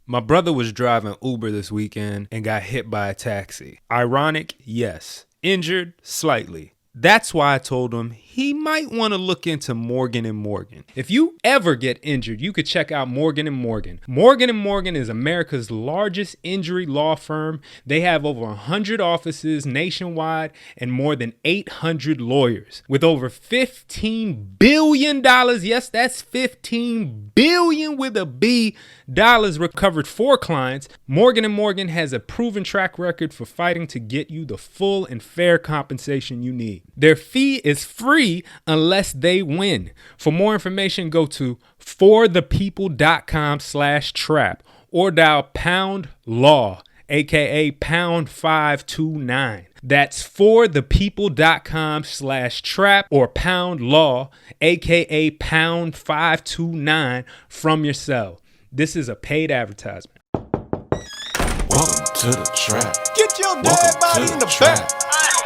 My brother was driving Uber this weekend and got hit by a taxi. Ironic? Yes. Injured? Slightly. That's why I told him he might want to look into Morgan & Morgan. If you ever get injured, you could check out Morgan & Morgan. Morgan & Morgan is America's largest injury law firm. They have over 100 offices nationwide and more than 800 lawyers. With over $15 billion, yes, that's $15 billion with a B, dollars recovered for clients, Morgan & Morgan has a proven track record for fighting to get you the full and fair compensation you need. Their fee is free unless they win. For more information, go to forthepeople.com/trap or dial pound law, aka pound 529. That's forthepeople.com/trap or pound law, aka pound 529 from your cell. This is a paid advertisement. Welcome to the trap. Get your dead body in the back.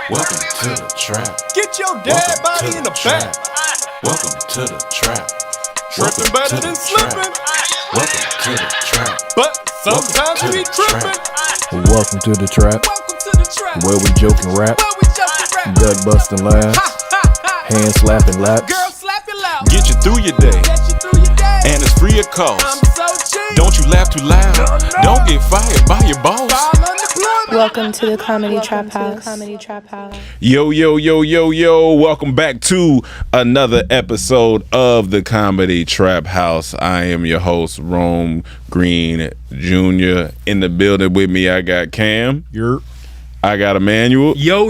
Welcome to the trap. Get your dead body in the back. Welcome to the trap. Tripping better than slipping. Welcome to the trap. But sometimes we tripping. Welcome to the trap, Welcome to the trap. where we joke and rap, Where we joking rap. gut busting laughs, hand slapping laps. Girl, slap your loud. Get you through your day, Get you through your day. and it's free of cost. I'm so cheap. Don't you laugh too loud. No. Don't get fired by your boss. Fall unemployment. Welcome to the Comedy Trap House. Yo, welcome back to another episode of the Comedy Trap House. I am your host, Rome Green Jr. In the building with me, I got Cam. I got Emmanuel. Yo.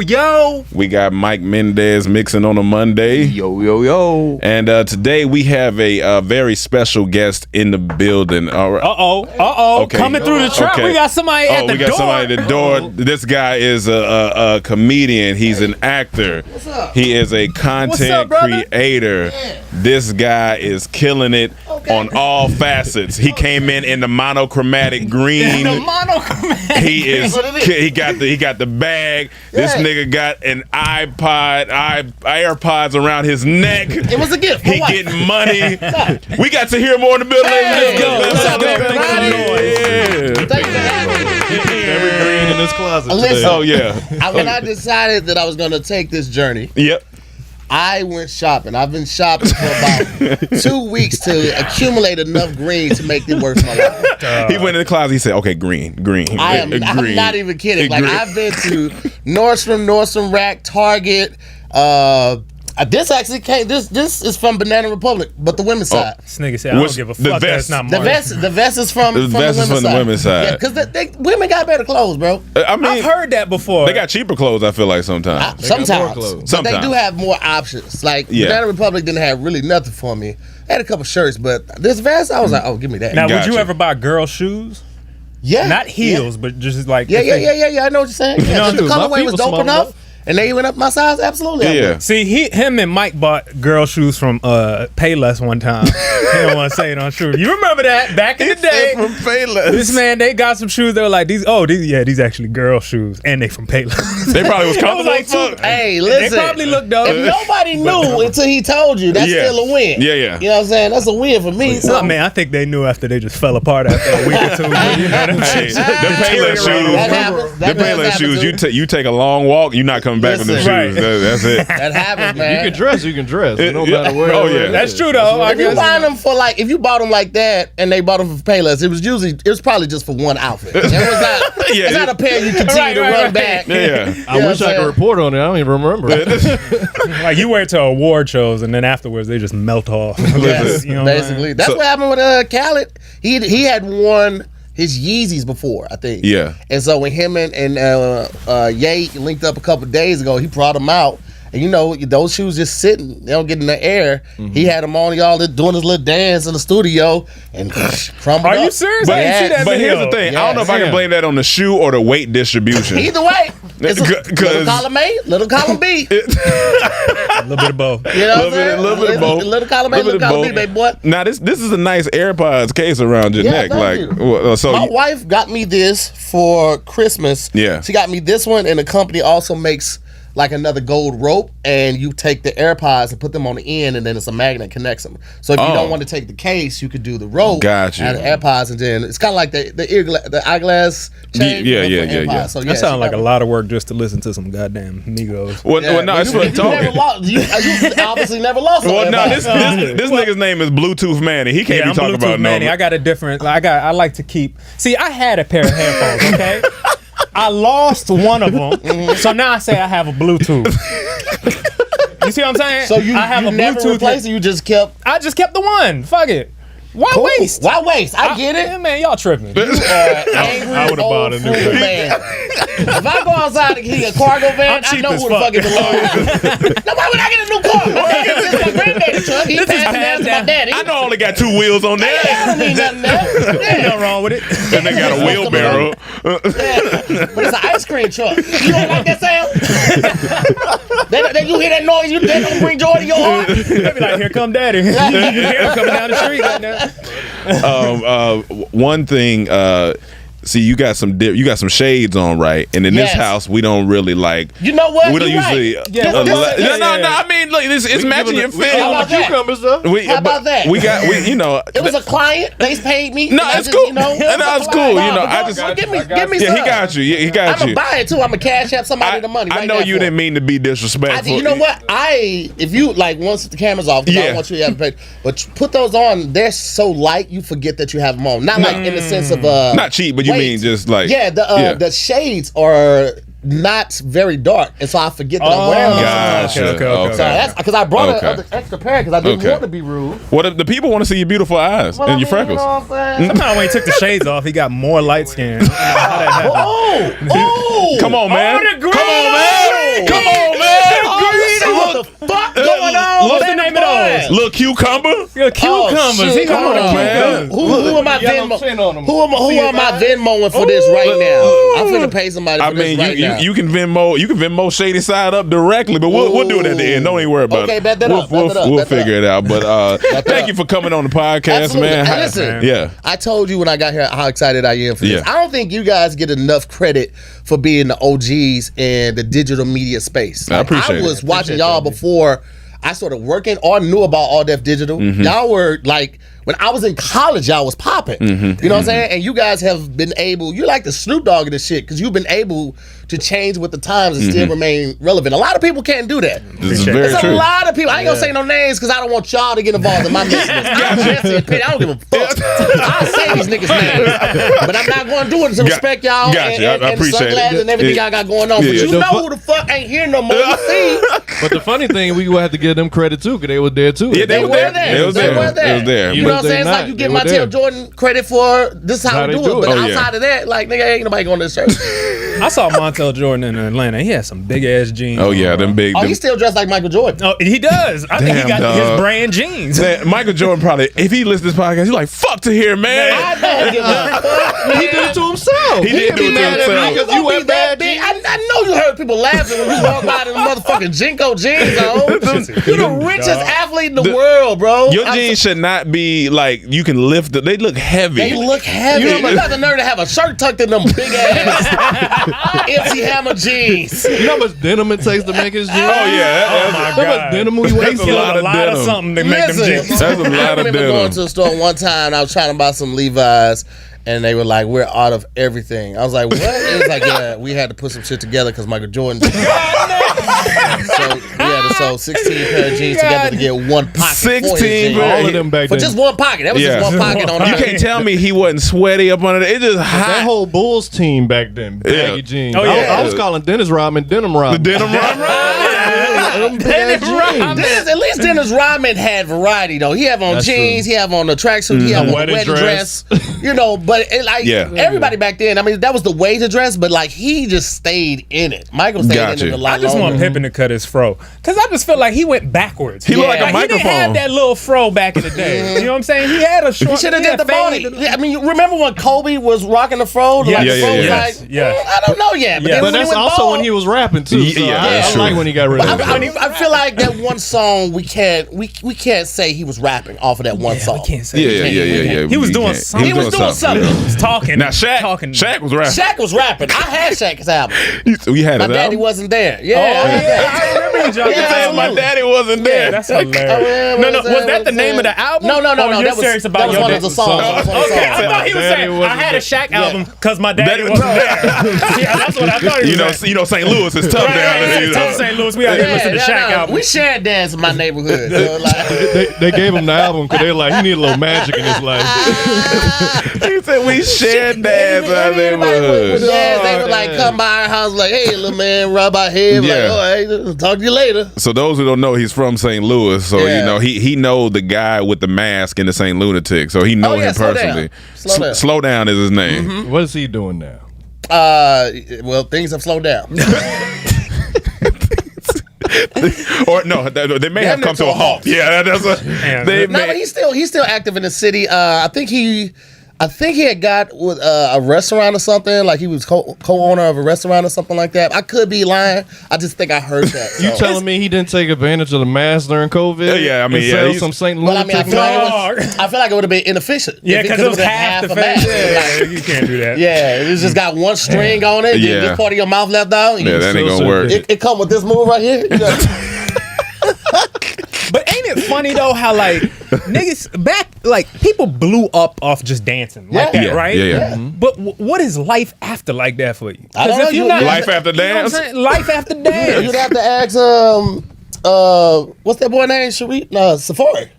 We got Mike Mendez mixing on a Monday. Yo. And today we have a very special guest in the building. All right. Okay. Coming through the trap, Okay. we got somebody at the door. We got somebody at the door. This guy is a comedian. He's an actor. What's up? He is a content up, brother? creator. This guy is killing it on all facets. He came in the monochromatic green. He is. He got the bag. This nigga got an AirPods around his neck. It was a gift. He getting money. We got to hear more in the building. Hey, Let's go. Thank you for having me. Every green in this closet Listen. today. Oh yeah. When I decided that I was going to take this journey, Yep. I went shopping. I've been shopping for about 2 weeks to accumulate enough green to make it worth my life. He went in the closet. He said, "Okay, green." I'm not even kidding. Like, Green. I've been to Nordstrom Rack, Target. This actually came. This is from Banana Republic, but the women's side. This nigga said, I What's don't give a the fuck. vest? That's not The Marvin. vest is from the women's side. Yeah, because women got better clothes, bro. I mean, I've heard that before. they got cheaper clothes. I feel like sometimes. Sometimes, clothes. but Sometimes. they do have more options. Like Yeah. Banana Republic didn't have really nothing for me. They had a couple shirts, but this vest, I was like, oh, give me that. Now, would Gotcha. you ever buy girl shoes? Yeah, Not heels, but just like... Yeah. I know what you're saying. Yeah, know, if the dude, my colorway was people dope small enough, enough. and they went up my size. Absolutely, I Yeah. would. See, him and Mike bought girl shoes from Payless one time. He don't want to say it on true. You remember that back in the day? From Payless. This man, they got some shoes. They were like these actually girl shoes, and they from Payless. They probably was It was comfortable like as fuck. Hey, They listen. probably look dope. If nobody knew until he told you, that's Yeah. still a win. Yeah. You know what I'm saying? That's a win for me. So, I mean, I think they knew after they just fell apart after a week or two. You know them Hey, shits. the Payless shoes. that happens. The Payless shoes. You take a long walk. You're not coming back with them shoes. Listen. Right. That's it. That happens, man. You can dress. It don't Yeah. matter where. Oh, yeah. That's true though. I If you guess. buy them for if you bought them like that and they bought them for Payless, it was probably just for one outfit. It was not. Yeah. It's not a pair you continue to run back. Yeah. I wish I could report on it. I don't even remember. Like you wear it to award shows, and then afterwards they just melt off. Yes, You know what I'm saying? basically. That's what happened with Khaled. He had worn his Yeezys before, I think. Yeah. And so when him and Ye linked up a couple days ago, he brought them out. And you know, those shoes just sitting, they don't get in the air. He had them on, y'all doing his little dance in the studio and crumbled Are up. you serious? But, I didn't see that but here's video. the thing. I don't know if I can Yeah. blame that on the shoe or the weight distribution. Either way, it's a 'Cause- little column A, little column B. You A little bit of both. know what I'm saying? little bit of both. Little column A, little column B, baby boy. Now this is a nice AirPods case around your Yeah, neck. thank Like you. so My you- wife got me this for Christmas. Yeah. She got me this one, and the company also makes like another gold rope, and you take the AirPods and put them on the end, and then it's a magnet that connects them. So if you don't want to take the case, you could do the rope. Gotcha. And the AirPods, and then it's kind of like the eyeglass chain. Yeah. So That sounds like a lot of work just to listen to some goddamn Migos. Well, no, it's what I'm talking. You obviously never lost. Well, no, this nigga's name is Bluetooth Manny. He can't be talking Bluetooth about Manny. no. I got a different. I like to keep. See, I had a pair of headphones. Okay, I lost one of them, so now I say I have a Bluetooth. You see what I'm saying? So you I have a never Bluetooth. replaced it. You just kept. I just kept the one. Fuck it. Why waste? Why waste? I get it. Yeah, man, y'all tripping. Angry I would've bought a new old fool man. If I go outside and get a cargo van, I'm I cheap know as who the fuck it belongs. Now, why would I get a new car? This is my granddaddy truck. He passed it down to my daddy. I know I only got 2 wheels on there. I don't need nothing there. Ain't nothing wrong with it. And they got a wheelbarrow. Yeah. But it's an ice cream truck. You don't like that sound? Then you hear that noise, that don't bring joy to your heart? They be like, here come daddy. You hear him coming down the street right now. One thing, see, you got some shades on, right? And in this house, we don't really like. You know what? We don't You're usually. right. Yeah, no. yeah. I mean, look, it's matching your We film. all about the that? cucumbers though. How about that? You know. It was a client. They paid me. No, and I it's just, cool. You know, No, it's cool. You know, I but just. give me Yeah, some. he got you. Yeah, he got I'm you. gonna buy it too. I'm gonna cash out somebody the money. I right know now you for didn't it. mean to be disrespectful. You know what? If you like, once the camera's off, 'cause I don't want you to have to pay. But put those on. They're so light, you forget that you have them on. Not like in the sense of not cheap, but you mean just like the shades are not very dark, and so I forget that I'm wearing them. Gotcha. Okay. So that's because I brought an extra pair because I didn't Okay. want to be rude. What if the people want to see your beautiful eyes Well, and I your mean, freckles? You know what I'm saying? Somehow when he took the shades off, he got more light skin. Oh! Come on, man. Oh, the green! Come on, man. Come on, man. What the fuck going on? What's the name of those? Little cucumber. Your cucumbers. shit. He got Come all the on, man. cucumbers. Who am I Yellow tin on 'em. Who am I Venmoing for this right now? I'm finna pay somebody for I mean, this right now. you can Venmo Shady Side up directly, but we'll do it at the end. Don't even worry about Okay, it. bet that we'll up, bet that up, we'll bet that figure it out. But thank you for coming on the podcast, Absolutely. man. And listen, Yeah. I told you when I got here how excited I am for this. Yeah. I don't think you guys get enough credit for being the OGs in the digital media space. I appreciate it. I was watching y'all before I started working or knew about All Def Digital. Mm-hmm. Y'all were like, when I was in college, y'all was popping. Mm-hmm. You know what I'm saying? And you guys have been able, you're like the Snoop Dogg of this shit, because you've been able to change with the times and still remain relevant. A lot of people can't do that. This is very There's true. a lot of people. I ain't gonna say no names because I don't want y'all to get involved in my business. I'm messy and petty. I don't give a fuck. I'll say these niggas' names, but I'm not gonna do it to respect y'all Gotcha. I and the appreciate sunglasses it. and everything Yeah. y'all got going on. Yeah, But yeah. you know who the fuck ain't here no more. You see, But the funny thing, we would have to give them credit too, because they were there too. Yeah, they were there. They was They there. were there. They was there. You know what I'm They saying? It's not. like you They give were my there. Tail Jordan credit for this is how we do it. But Oh, yeah. outside of that, like nigga, ain't nobody going to this church. I saw Montel Jordan in Atlanta. He had some big ass jeans. Oh on, yeah, bro. them big. Oh, them- he's still dressed like Michael Jordan. Oh, he does. I think he Damn, got dog. his brand jeans. Man, Michael Jordan probably, if he listens to this podcast, he's like, "Fuck to hear, man." I don't give a fuck. He did it to himself. He did do it to mad at me himself. 'cause you wear bad big. jeans. I know you heard people laughing when you walk by in the motherfucking Jinko jeans on. You're the richest athlete in the world, bro. Your jeans should not be like you can lift it. They look heavy. They look heavy. You got the nerve to have a shirt tucked in them big ass MC Hammer jeans. You know how much denim it takes to make his jeans? Oh yeah, Oh my How much god. denim we They waste? a kill lot a of lot of denim. something to make them jeans. That's a I lot of remember denim. going to the store one time and I was trying to buy some Levi's and they were like, "We're out of everything." I was like, "What?" It was like, "Yeah, we had to put some shit together because Michael Jordan." So we had to sew 16 pair of jeans together to get one pocket. for his 16 jeans. pair. All of them back For then. just one pocket. That was Yeah. just one pocket on You there. can't tell me he wasn't sweaty up under it. It just That hot. whole Bulls team back then, baggy Yeah. jeans. Oh, yeah. I was calling Dennis Rodman Denim Rodman. The denim Dennis Rodman. At least Dennis Rodman had variety though. He have on That's jeans, he have on the tracksuit, he have on a Wedding wedding dress. You know, but it, like Yeah. everybody back then, I mean, that was the way to dress, but like he just stayed in it. Michael stayed Gotcha. in it a lot I just want longer. Pippen to cut his fro. Because I just feel like he went backwards. He looked like a He didn't microphone. have that little fro back in the day. You know what I'm saying? He had a short. He should have did the fade. body. I mean, you remember when Kobe was rocking the fro? Like Yes. the fro was Yes. like, Yes. I don't know yet. But Yeah. then But when he that's went also bald, when he was rapping too. So Yeah, I that's like true. when he got rid of it. I feel like that one song we can't say he was rapping off of that one song. We can't say. Yeah. He was We doing can't. something. He was doing something. He was talking. Now Shaq was rapping. Shaq was rapping. I had Shaq's album. We had My his daddy album. wasn't there. Yeah, I remember you dropping Yeah, that. My daddy wasn't there. That's hilarious. No, was that the name of the album? No. Or you're That was serious about that was your one of dad? the songs. That was one of the Okay, I songs. thought he was Daddy saying I wasn't had a Shaq album because my daddy Daddy- wasn't there. Yeah, that's what I thought he was saying. You know, St. Louis is tough down there. you Tell know. St. Louis we out here listening to Shaq album. We shared dance in my neighborhood. So like, They gave him the album because they're like, he need a little magic in his life. He said we shared dads out there. with dads, they would like come by our house like, hey, little man, rub our head. Yeah. Like, all right, talk to you later. So those who don't know, he's from St. Louis. So Yeah. you know he know the guy with the mask and the St. Lunatic. So he know Oh, yeah, him Slow Down. personally. Slow Down. Slow Down is his name. What is he doing now? Well, things have slowed down. Or no, they may have come to a halt. Yeah, that's a. They No, but may, he's still active in the city. I think he had got with a restaurant or something. Like he was co-owner of a restaurant or something like that. I could be lying. I just think I heard that. So. You telling me he didn't take advantage of the mask during COVID? Yeah, I mean, and yeah, sell he's- some St. Well, I Lunatic mean, I masks? feel like it would have been inefficient. Yeah, because it was half the mask. face. Yeah, you can't do that. Yeah, it just got one string on it. Yeah. This part of your mouth left out. yeah, that ain't gonna work. It come with this move right here. You know? But ain't it funny though how like niggas back like people blew up off just dancing like Yeah. that, Yeah, right? yeah. But what is life after like that for you? I don't 'Cause know. if you're You- not Life after you know what I'm dance. saying? Life after dance. You'd have to ask what's that boy name? Sharif? No, Safari.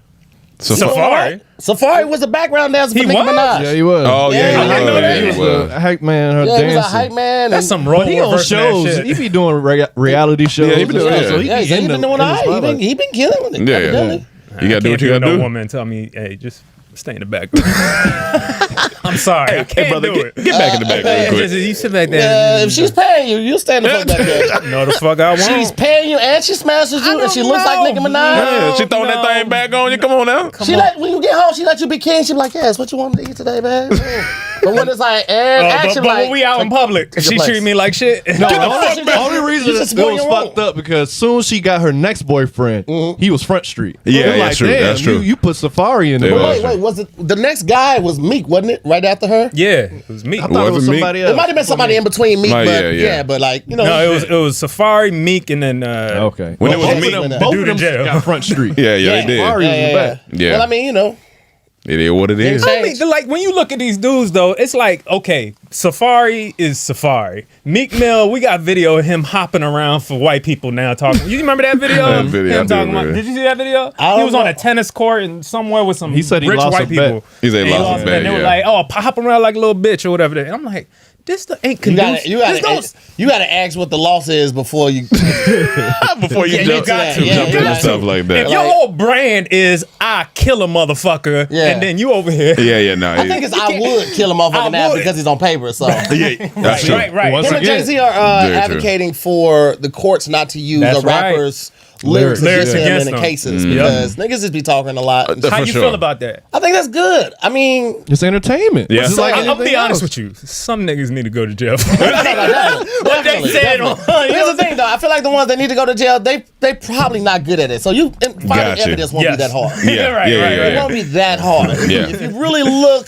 Safari was the background dancer for He Nicki was? Minaj. Yeah, he was. Oh yeah, Yeah, he I didn't know was. that. He He was. was a hype man. Her Yeah, he was a dancing. hype man. That's and- some role But he on reversing that shows. shit. He be doing reality shows. Yeah, he be and doing- stuff, yeah. so he Yeah, be he in been the- doing in all the right. spotlight. He been killing it. Yeah, evidently. You gotta do what you Can't gotta no do. woman tell me, hey, just stay in the background. I'm sorry, I can't brother, do it. get back in the back real quick. You sit back there. If she's paying you, you stand the fuck back there. No, the fuck I won't. She's paying you and she smashes you and she looks like Nicki Minaj. Yeah, she throwing that thing back on you. Come on now. She let when you get home, she let you be king. She be like, yes, what you want to eat today, man? But when it's like and action, but like when we out in public, your she place. treat me like shit. No, the only reason You it just was support your fucked up because soon as she got her next boyfriend, he was Front Street. Yeah, We're that's true. damn, That's true. You put Safari in there. Yeah. wait, was it the next guy was Meek, wasn't it? Right after her? Yeah, it was me. I thought it was Wasn't me. somebody else. It might have been somebody in between Meek, Might- but yeah. but like, you know. No, it was Safari, Meek, and then Okay. When it was both me- of them, The both dude of in them jail. got Front Street. Yeah, they did. Safari was in the back. Yeah. Well, I mean, you know. It is what it is. Yeah. I mean, like when you look at these dudes though, it's like okay, Safari is Safari. Meek Mill, we got video of him hopping around for white people now talking. You remember that video? That video, I Him do talking about, remember. did you see that video? I He don't was on know. a tennis court and somewhere with some He said he rich lost white a people. bet. He said he And lost a bet, And they were yeah. like, "Oh, hop around like a little bitch or whatever." And I'm like, this ain't You conducive. you gotta ask what the loss is before you Before you Yeah, jump, you got to. Yeah, jump you into got stuff to. like If that. your whole brand is I kill a motherfucker, Yeah. and then you over here, Yeah, no. I think it's I would kill a I mother now would. because he's on paper. So yeah, that's true. right. Once him and again, Jay-Z are Very true. advocating for the courts not to use That's a rapper's lyrics Lyrics against them against in the them. cases because niggas just be talking a lot. How For you sure. feel about that? I think that's good. I mean, It's entertainment. Yeah. Just So, like I'm gonna be anything honest else. with you. Some niggas need to go to jail. what they said on- Here's the thing, though. I feel like the ones that need to go to jail, they probably not good at it. So finding Gotcha. evidence won't Yes. be that hard. Yeah, Right, yeah, right, yeah, It yeah. won't be that hard. Yeah. If you really look,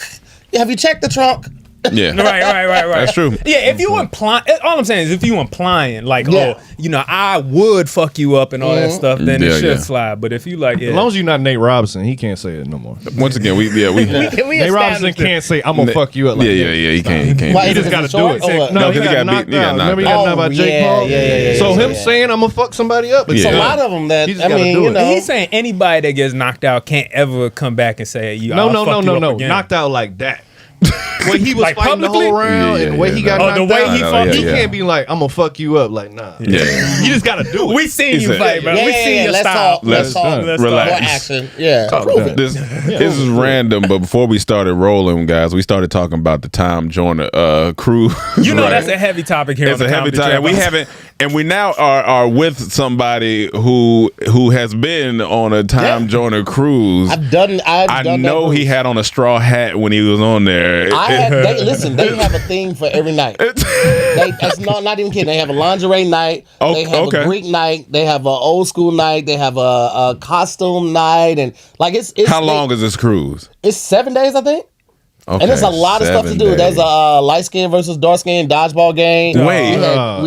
have you checked the trunk? Yeah. right. That's true. Yeah, if you implying, all I'm saying is if you implying, like, Yeah. oh, you know, I would fuck you up and all that stuff, then Yeah, it should yeah. slide. But if you like, As long as you're not Nate Robinson, he can't say it no more. Once again, we Nate Robinson can't say, I'm going to fuck you up like that. yeah. He can't. Why, He is just it got to do short it. or what? No, No, he 'cause got knocked out. Remember he got knocked out by Jake yeah, Paul? yeah. So him Yeah. saying, I'm going to fuck somebody up. It's Yeah. a lot of them that, He just I gotta mean, do you it. know. he's saying anybody that gets knocked out can't ever come back and say, "You, No, I'll fuck you up again." knocked out like that. When he was Like fighting the publicly? whole round Yeah, and the way he got Oh, knocked the way out, he fucked- he yeah. can't be like, I'm going to fuck you up. Like, nah. Yeah. You just got to do it. We seen He you said- fight, bro. We seen your let's style. talk. Let's talk. Let's Relax. More action. Yeah. This is random, but before we started rolling, guys, we started talking about the Tom Joyner crew. You know right? that's a heavy topic here. It's on a the heavy Comedy time. Trap We House. haven't, And we now are with somebody who has been on a time joiner cruise. I've done I know that he had on a straw hat when he was on there. They have a thing for every night. That's not even kidding. They have a lingerie night. They have a Greek night. They have an old school night. They have a costume night, and like it's. How long is this cruise? It's 7 days, I think. Okay, and there's a lot of stuff to do. days. There's a light skin versus dark skin dodgeball game. Wait. Hold on.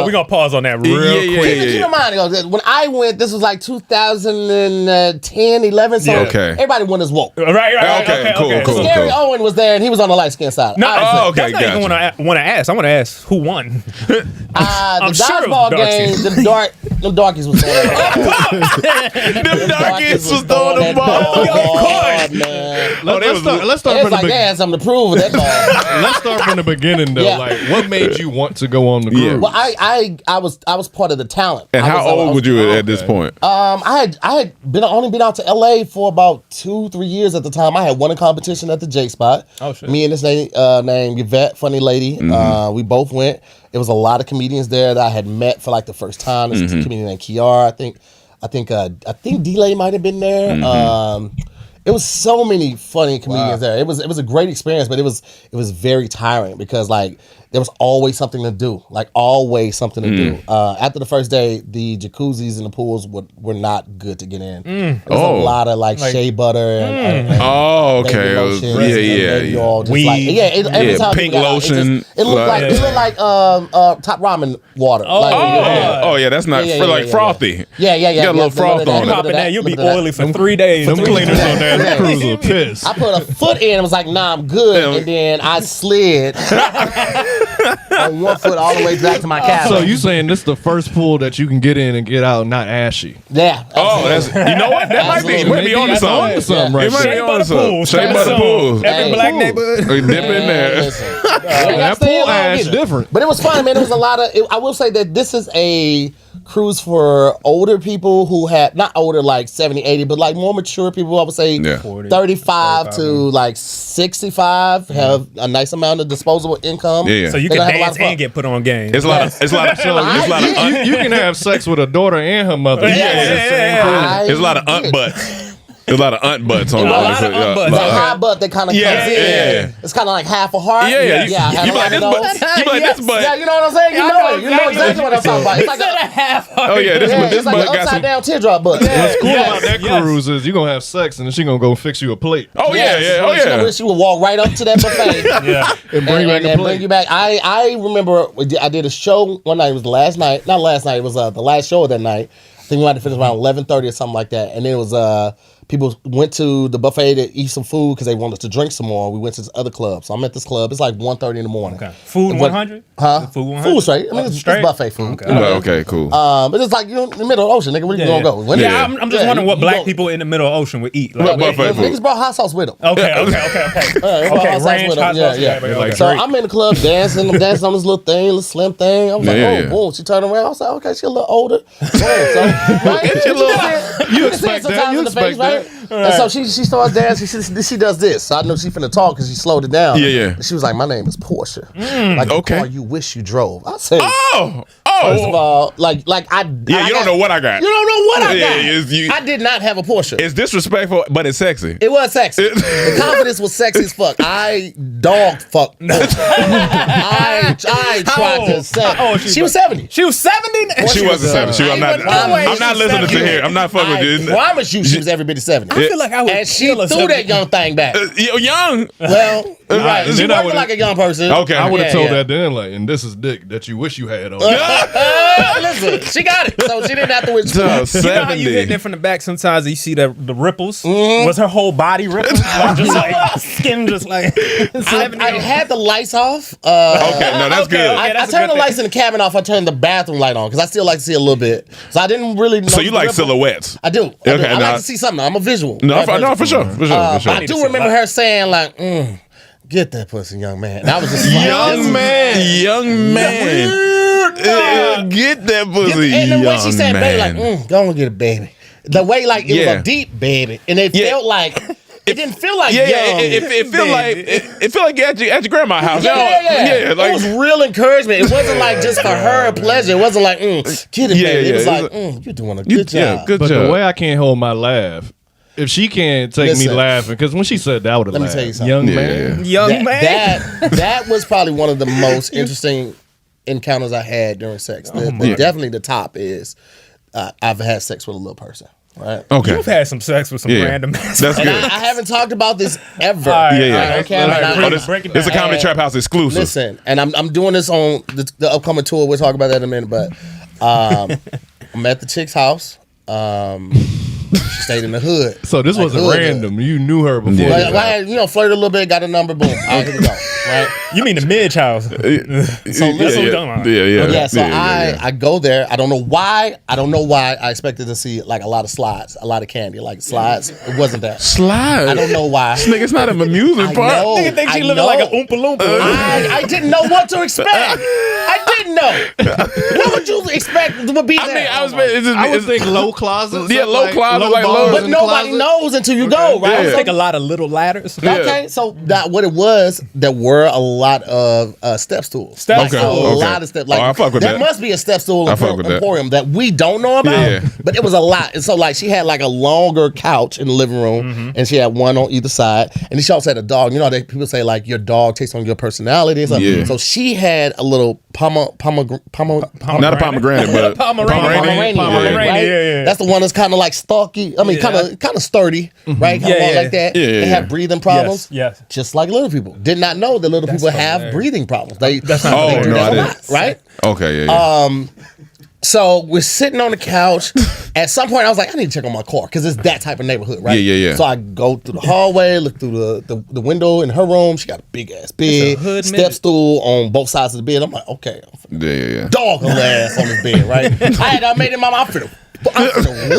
We're going to pause on that real quick. Keep in mind, when I went, this was like 2010, 11. So everybody went as woke. Right. Okay, cool. Scary Owen was there, and he was on the light skin side. No, okay, that's not even what I want to ask. I want to ask who won. The dodgeball game, the darkies was throwing Them darkies was throwing the ball. Let's start from the beginning. They had something to prove with that ball. Let's start from the beginning though. Yeah. Like, what made you want to go on the cruise? Well, I was part of the talent. And how old were you at this point? I had only been out to LA for about 2-3 years at the time. I had won a competition at the J Spot. Oh shit! Me and this lady named Yvette, funny lady. We both went. It was a lot of comedians there that I had met for like the first time. There's a comedian named Kiara. I think D-Lay might have been there. It was so many funny comedians there. It was a great experience, but it was very tiring because like there was always something to do. Like always something to do. After the first day, the jacuzzis and the pools were not good to get in. There was a lot of like shea butter and baby lotion, baby oil, just weed. Every time pink people got out, lotion. It looked like top ramen water. That's not frothy. Yeah. Got a little froth on it. Pop in there, you'll be oily for 3 days. Them cleaners on that cruise were pissed. I put a foot in and was like, nah, I'm good. And then I slid on 1 foot all the way back to my cabin. So you saying this is the first pool that you can get in and get out not ashy? Yeah. That's, you know what? That might be on to something. Right It might be on to something. Shea Butter butter pool. Every black neighborhood. Dip in there. That pool ash different. But it was fun, man. It was a lot of. I will say that this is a cruise for older people who had not older like 70, 80, but like more mature people. I would say 35 to like 65 have a nice amount of disposable income. Yeah. So you can dance and get put on game. It's a lot of You can have sex with a daughter and her mother. It's a lot of aunt butts. There's a lot of aunt butts on lot of aunt butts. That high butt that kind of comes in. It's kind of like half a heart. You be like this butt. Yeah, you know what I'm saying? You know exactly what I'm talking about. It's like a half. Oh yeah, this it's like butt an got upside some. down teardrop butt. What's cool about that cruise is you're gonna have sex and then she gonna go fix you a plate. Oh yeah. She would walk right up to that buffet. And bring back a plate. Bring you back. I remember I did a show one night. It was the last night. Not last night. It was the last show of that night. I think we might have finished around 11:30 or something like that. And then it was people went to the buffet to eat some food because they wanted to drink some more. We went to this other club. So I'm at this club. It's like 1:30 in the morning. Okay. Food 100? Huh? Food 100? Food straight. I mean, it's buffet food. Okay, cool. But it's like, you're in the middle of the ocean, nigga. Where you gonna go? I'm just wondering what black people in the middle of the ocean would eat. Like, buffet food. Niggas brought hot sauce with them. Okay. Ranch, hot sauce. Yeah. So I'm in the club dancing. I'm dancing on this little thing, little slim thing. I was like, boom. She turned around. I was like, okay, she a little older. You expect that. You expect that. And so she starts dancing. She does this. So I know she finna talk because she slowed it down. Yeah. And she was like, my name is Portia. Like the car you wish you drove. I said, first of all, like I you don't know what I got. You don't know what I got. Yeah, I did not have a Porsche. It's disrespectful, but it's sexy. It was sexy. The confidence was sexy as fuck. I dog fucked. I tried to say. She was 70. She was 70? She wasn't 70. I'm not listening to here. I'm not fucking with you. I promise you she was every bit of 70. I feel like I would. And she threw that young thing back. Young. Well, right. She working like a young person. Okay. I would have told that then, like, and this is dick that you wish you had on. Listen, she got it. So she didn't have to win. You know how you hit it from the back sometimes you see the ripples? Was her whole body ripples? Like, just like skin just like I had the lights off. Okay, no, that's good. I turned the lights in the cabin off. I turned the bathroom light on because I still like to see a little bit. So I didn't really know. So you like silhouettes? I do. I Okay, like to see something. I'm a visual. No, for sure. But I do remember her saying like, get that pussy, young man. And I was just like, young man. Get that pussy, and the way she young said man. baby, like, go and get a baby. The way like it was a deep baby. And it felt like it didn't feel like Yeah, young. it feel like it feel like you're at your grandma's house. Yeah. Like, it was real encouragement. It wasn't like just for her pleasure. It wasn't like, get it, baby. It was like, you're doing a good job. Yeah, good But job. the way I can't hold my laugh, if she can't take me Listen. laughing, because when she said that, I would have Let me laughed. tell you something. Young Yeah, man. Young man. That was probably one of the most interesting encounters I had during sex. Definitely the top is I've had sex with a little person. Right. Okay. You've had some sex with some random. That's And good. I haven't talked about this ever. Yeah. Okay, and This is a Comedy Trap House exclusive. Listen, and I'm doing this on the upcoming tour. We'll talk about that in a minute. But I'm at the chick's house. She stayed in the hood. So this Like wasn't hood. random. You knew her before. Yeah. Like, flirted a little bit, got a number, boom. All right, here we go. Right. You mean the Midge house? So listen, Yeah, so I go there. I don't know why. I expected to see like a lot of slides, a lot of candy, like slides. It wasn't there. Slide. I don't know why. This nigga's not an amusement I park. know. Nigga think she I living know. like a Oompa Loompa. I didn't know what to expect. I didn't know. What would you expect would be there? I would think low closet. Yeah, low closet, like bars low- But in the nobody closet. knows until you go, right? I Yeah. was like a lot of little ladders. Okay, so that what it was, there were a lot of step stools. Step Like, stools. a Okay. lot of step. Like, Oh, I fuck with there that. must be a step stool I fuck with that. emporium that we don't know about. Yeah. But it was a lot. And so like she had like a longer couch in the living room, and she had one on either side. And then she also had a dog. You know, people say like your dog takes on your personality. And stuff. Yeah. So she had a little Not a pomegranate, but Pomeranian. right? Yeah. That's the one that's kind of like stalky. I mean, kind of sturdy, right? Kind of Yeah, like that. Yeah, They yeah. have breathing problems. Yes. Just like little people. Did not know that little people have hilarious. breathing problems. They do Oh, that no, I a didn't. lot, right? Okay, yeah. So we're sitting on the couch. At some point, I was like, I need to check on my car because it's that type of neighborhood, right? Yeah. So I go through the hallway, look through the window in her room. She got a big ass bed, hood step minute. stool on both sides of the bed. I'm like, okay, Yeah. dog her ass on this bed, right? I made it, mama. I'm finna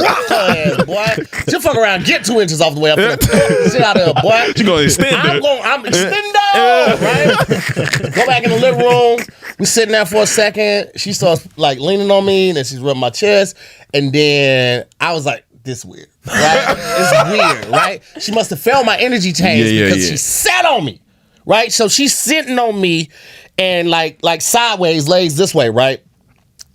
rock her ass, boy. She'll fuck around, get 2 inches off the way. I'm finna fuck the shit out of her, boy. She gonna extend it. I'm extendo, right? Go back in the living room. We sitting there for a second. She starts like leaning on me, and then she's rubbing my chest. And then I was like, this weird, right? It's weird, right? She must have felt my energy change because she sat on me, right? So she's sitting on me and like sideways, legs this way, right?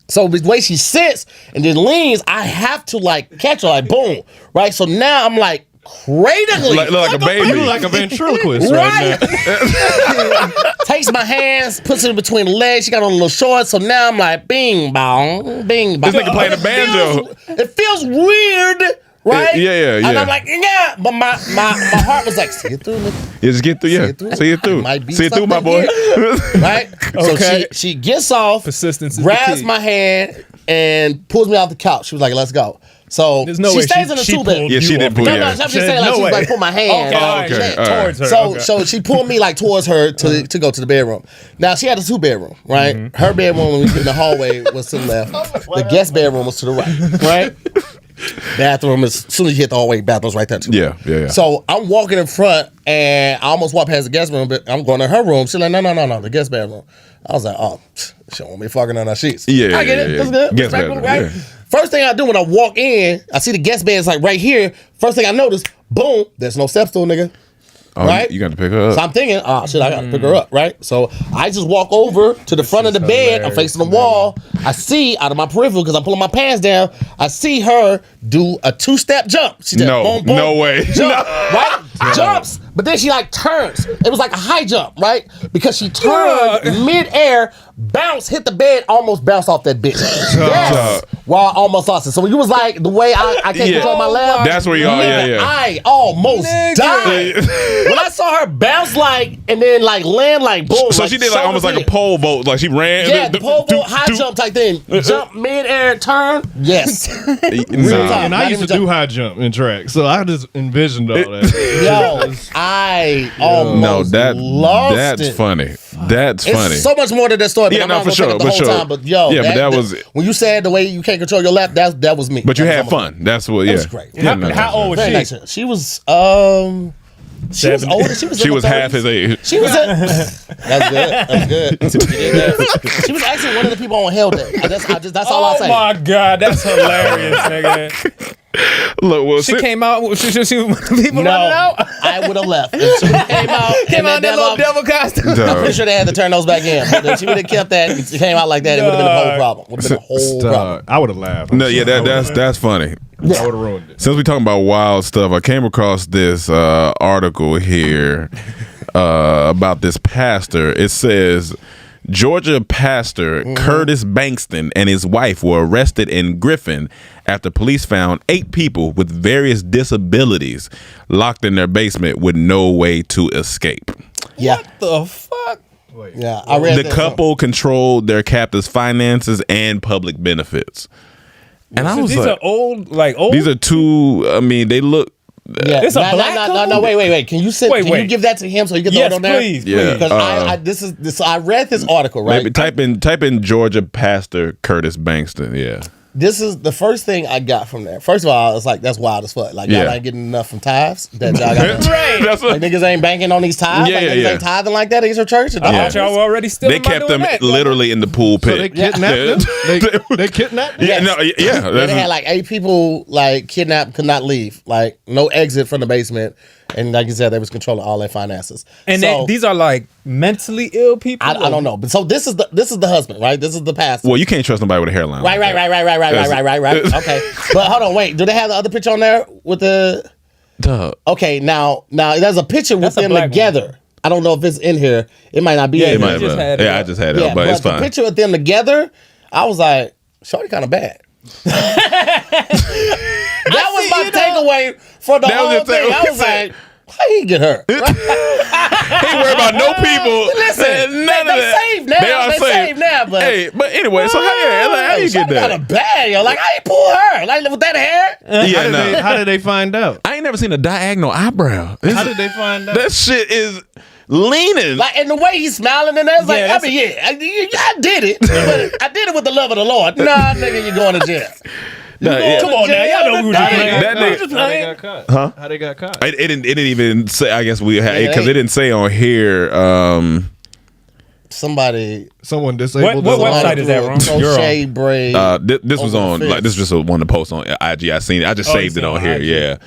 So the way she sits and then leans, I have to like catch her, like boom, right? So now I'm like cradling, Like a baby. You like a ventriloquist right now. Takes my hands, puts it in between the legs. She got on a little shorts, so now I'm like bing bong, bing bong. This nigga playing the banjo. It feels weird, right? Yeah. And I'm like, yeah, but my heart was like, see it through, nigga. Yeah, just get through. Yeah, see it through. Might be See it through, my something boy. Right? So Okay. she gets off, Persistence is the grabs key. my hand, and pulls me off the couch. She was like, let's go. So There's no she way stays in the she 2-bed. pulled Yeah, she you didn't off pull the you. No, Yeah. I'm just saying, like, No she was way. like, put my hand. Okay, all right. towards her. So okay. so she pulled me like towards her to go to the bedroom. Now she had a 2-bedroom, right? Her bedroom when we in the hallway was to the left. The guest bedroom was to the right, right? Bathroom is as soon as you hit the hallway, bathroom's right there too. Yeah. So I'm walking in front and I almost walk past the guest room, but I'm going to her room. She's like, no, the guest bedroom. I was like, oh, she don't want me fucking on her sheets. Yeah, I get it. yeah. That's good. Guest Respectful, bedroom, right? yeah. First thing I do when I walk in, I see the guest bed is like right here. First thing I notice, boom, there's no step stool, nigga. Oh, Right? You got to pick her up. So I'm thinking, oh shit, I gotta pick her up, right? So I just walk over to the front of the bed. I'm facing the wall. I see out of my peripheral because I'm pulling my pants down. I see her do a 2-step jump. She just No, no way. jump, right? Jumps, but then she like turns. It was like a high jump, right? Because she turned mid-air, bounced, hit the bed, almost bounced off that bitch. Yes. While I almost lost it. So when you was like the way I can't Yeah. control my left. That's where you are. Nigga, Yeah. I almost died. When I saw her bounce like and then like land like boom. So she did like almost like a pole vault. Like she ran. Yeah, the pole vault, high jump type thing. Jump mid-air, turn. Yes. Nah. And I used to do high jump in track, so I just envisioned all that. Yo, I almost No, lost that's it. funny. That's funny. It's so much more to that story. But Yeah, I'm no, not for gonna sure, take up the for whole sure. time. But yo, Yeah, but that was- when you said the way you can't control your lap, that was me. But you That had was fun. That's what. Yeah. was great. Yeah, no, How old was Very she? nice. She was older. She was She in was her half 30s. his age. She was that's good. She did that. She was actually one of the people on Hell Day. That's all I Oh say. my God, that's hilarious, nigga. Look, well, She came out. She was people No, running out. I would have left. If she came out in that little devil costume. I'm pretty sure they had to turn those back in. But if she would have kept that, it came out like that, it would have been a whole problem. Would have been a whole problem. I would have laughed. No, yeah, that's funny. I would have ruined it. Since we talking about wild stuff, I came across this article here about this pastor. It says Georgia pastor Curtis Bankston and his wife were arrested in Griffin after police found 8 people with various disabilities locked in their basement with no way to escape. Yeah. What the fuck? Yeah, I read The that. couple controlled their captive's finances and public benefits. And I So was these like, are old. these are two, I mean, they look. Yeah. It's a no, black no, couple? wait. Can you send? Wait, Can wait. you give that to him so he can throw Yes, it on there? please. Yeah. Because I read this article, right? Maybe type in Georgia pastor Curtis Bankston. Yeah. This is the first thing I got from there. First of all, it's like that's wild as fuck. Like y'all Yeah. ain't getting enough from tithes that y'all got. Right. That's what, Like niggas ain't banking on these tithes. Yeah, like yeah, niggas yeah. ain't tithing like that against your church. I thought y'all were already still. they kept them literally in the pool So they pit. kidnapped them? They kidnapped them? Yeah, no, yeah. They that's- had like 8 people like kidnapped, could not leave, like no exit from the basement, and like you said, they was controlling all their finances. And so, these are like mentally ill people. I don't know, but so this is the husband, right? This is the pastor. well, you can't trust nobody with a hairline. Right. Okay, but hold on, wait. Do they have the other picture on there with the? Duh. Okay, now there's a picture with That's a them black together. woman. I don't know if it's in here. It might not be in It here. might have just been. had it Yeah, I up. just had it Yeah, up, but it's the fine. picture of them together, I was like, shorty kind of bad. That was my takeaway for the That was whole your thing. I takeaway. was like, how he get hurt? He ain't worried about no people. Listen, None of they that. saved now. They saved now, but hey, but anyway, so how you get Kind that? of bad, yo. Like how you pull her? Like with that hair? Yeah, no. How did they find out? I ain't never seen a diagonal eyebrow. How did they find out? That shit is leaning. Like, and the way he's smiling and that's like, Yeah, I did it. But I did it with the love of the Lord. Nah, nigga, you going to jail. Nah, yeah. Come on now, y'all know who was How playing. they That got nigga- caught? How they got caught? Huh? How they got caught? It didn't even say. I guess we had Yeah, because it didn't say on here. Somebody. Someone disabled What them? website is that, Ron? You're Crochet braid. This was Over on the like this was just one to post on IG. I seen it. I just Oh, you saved it seen it on on here. IG.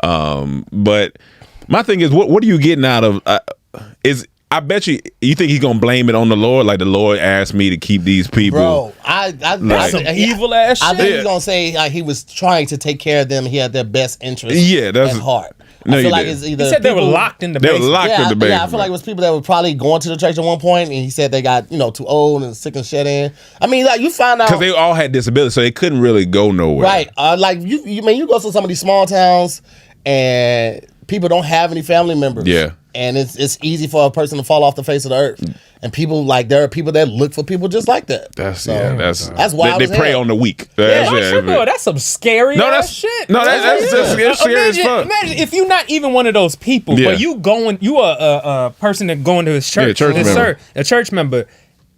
Yeah. But my thing is, what are you getting out of? I bet you think he's gonna blame it on the Lord? Like the Lord asked me to keep these people. Bro, I Like- Some evil ass I shit. think he's gonna say he was trying to take care of them. He had their best interest Yeah, that's- at heart. No, I you feel like didn't. it's either He said they were people- locked in the They were basement. locked in the basement. Yeah, I feel like it was people that were probably going to the church at one point, and he said they got too old and sick and shut in. I mean, like you find out Because they all had disabilities, so they couldn't really go nowhere. right, like you go to some of these small towns and people don't have any family members. Yeah. And it's easy for a person to fall off the face of the earth. And people there are people that look for people just like that. That's That's wild They as prey hell. on the weak. Yeah, That's some scary No, ass that's- shit. no, that's scary as fuck. Imagine if you're not even one of those people, Yeah. but you are a person that going to his church, church member. a church member,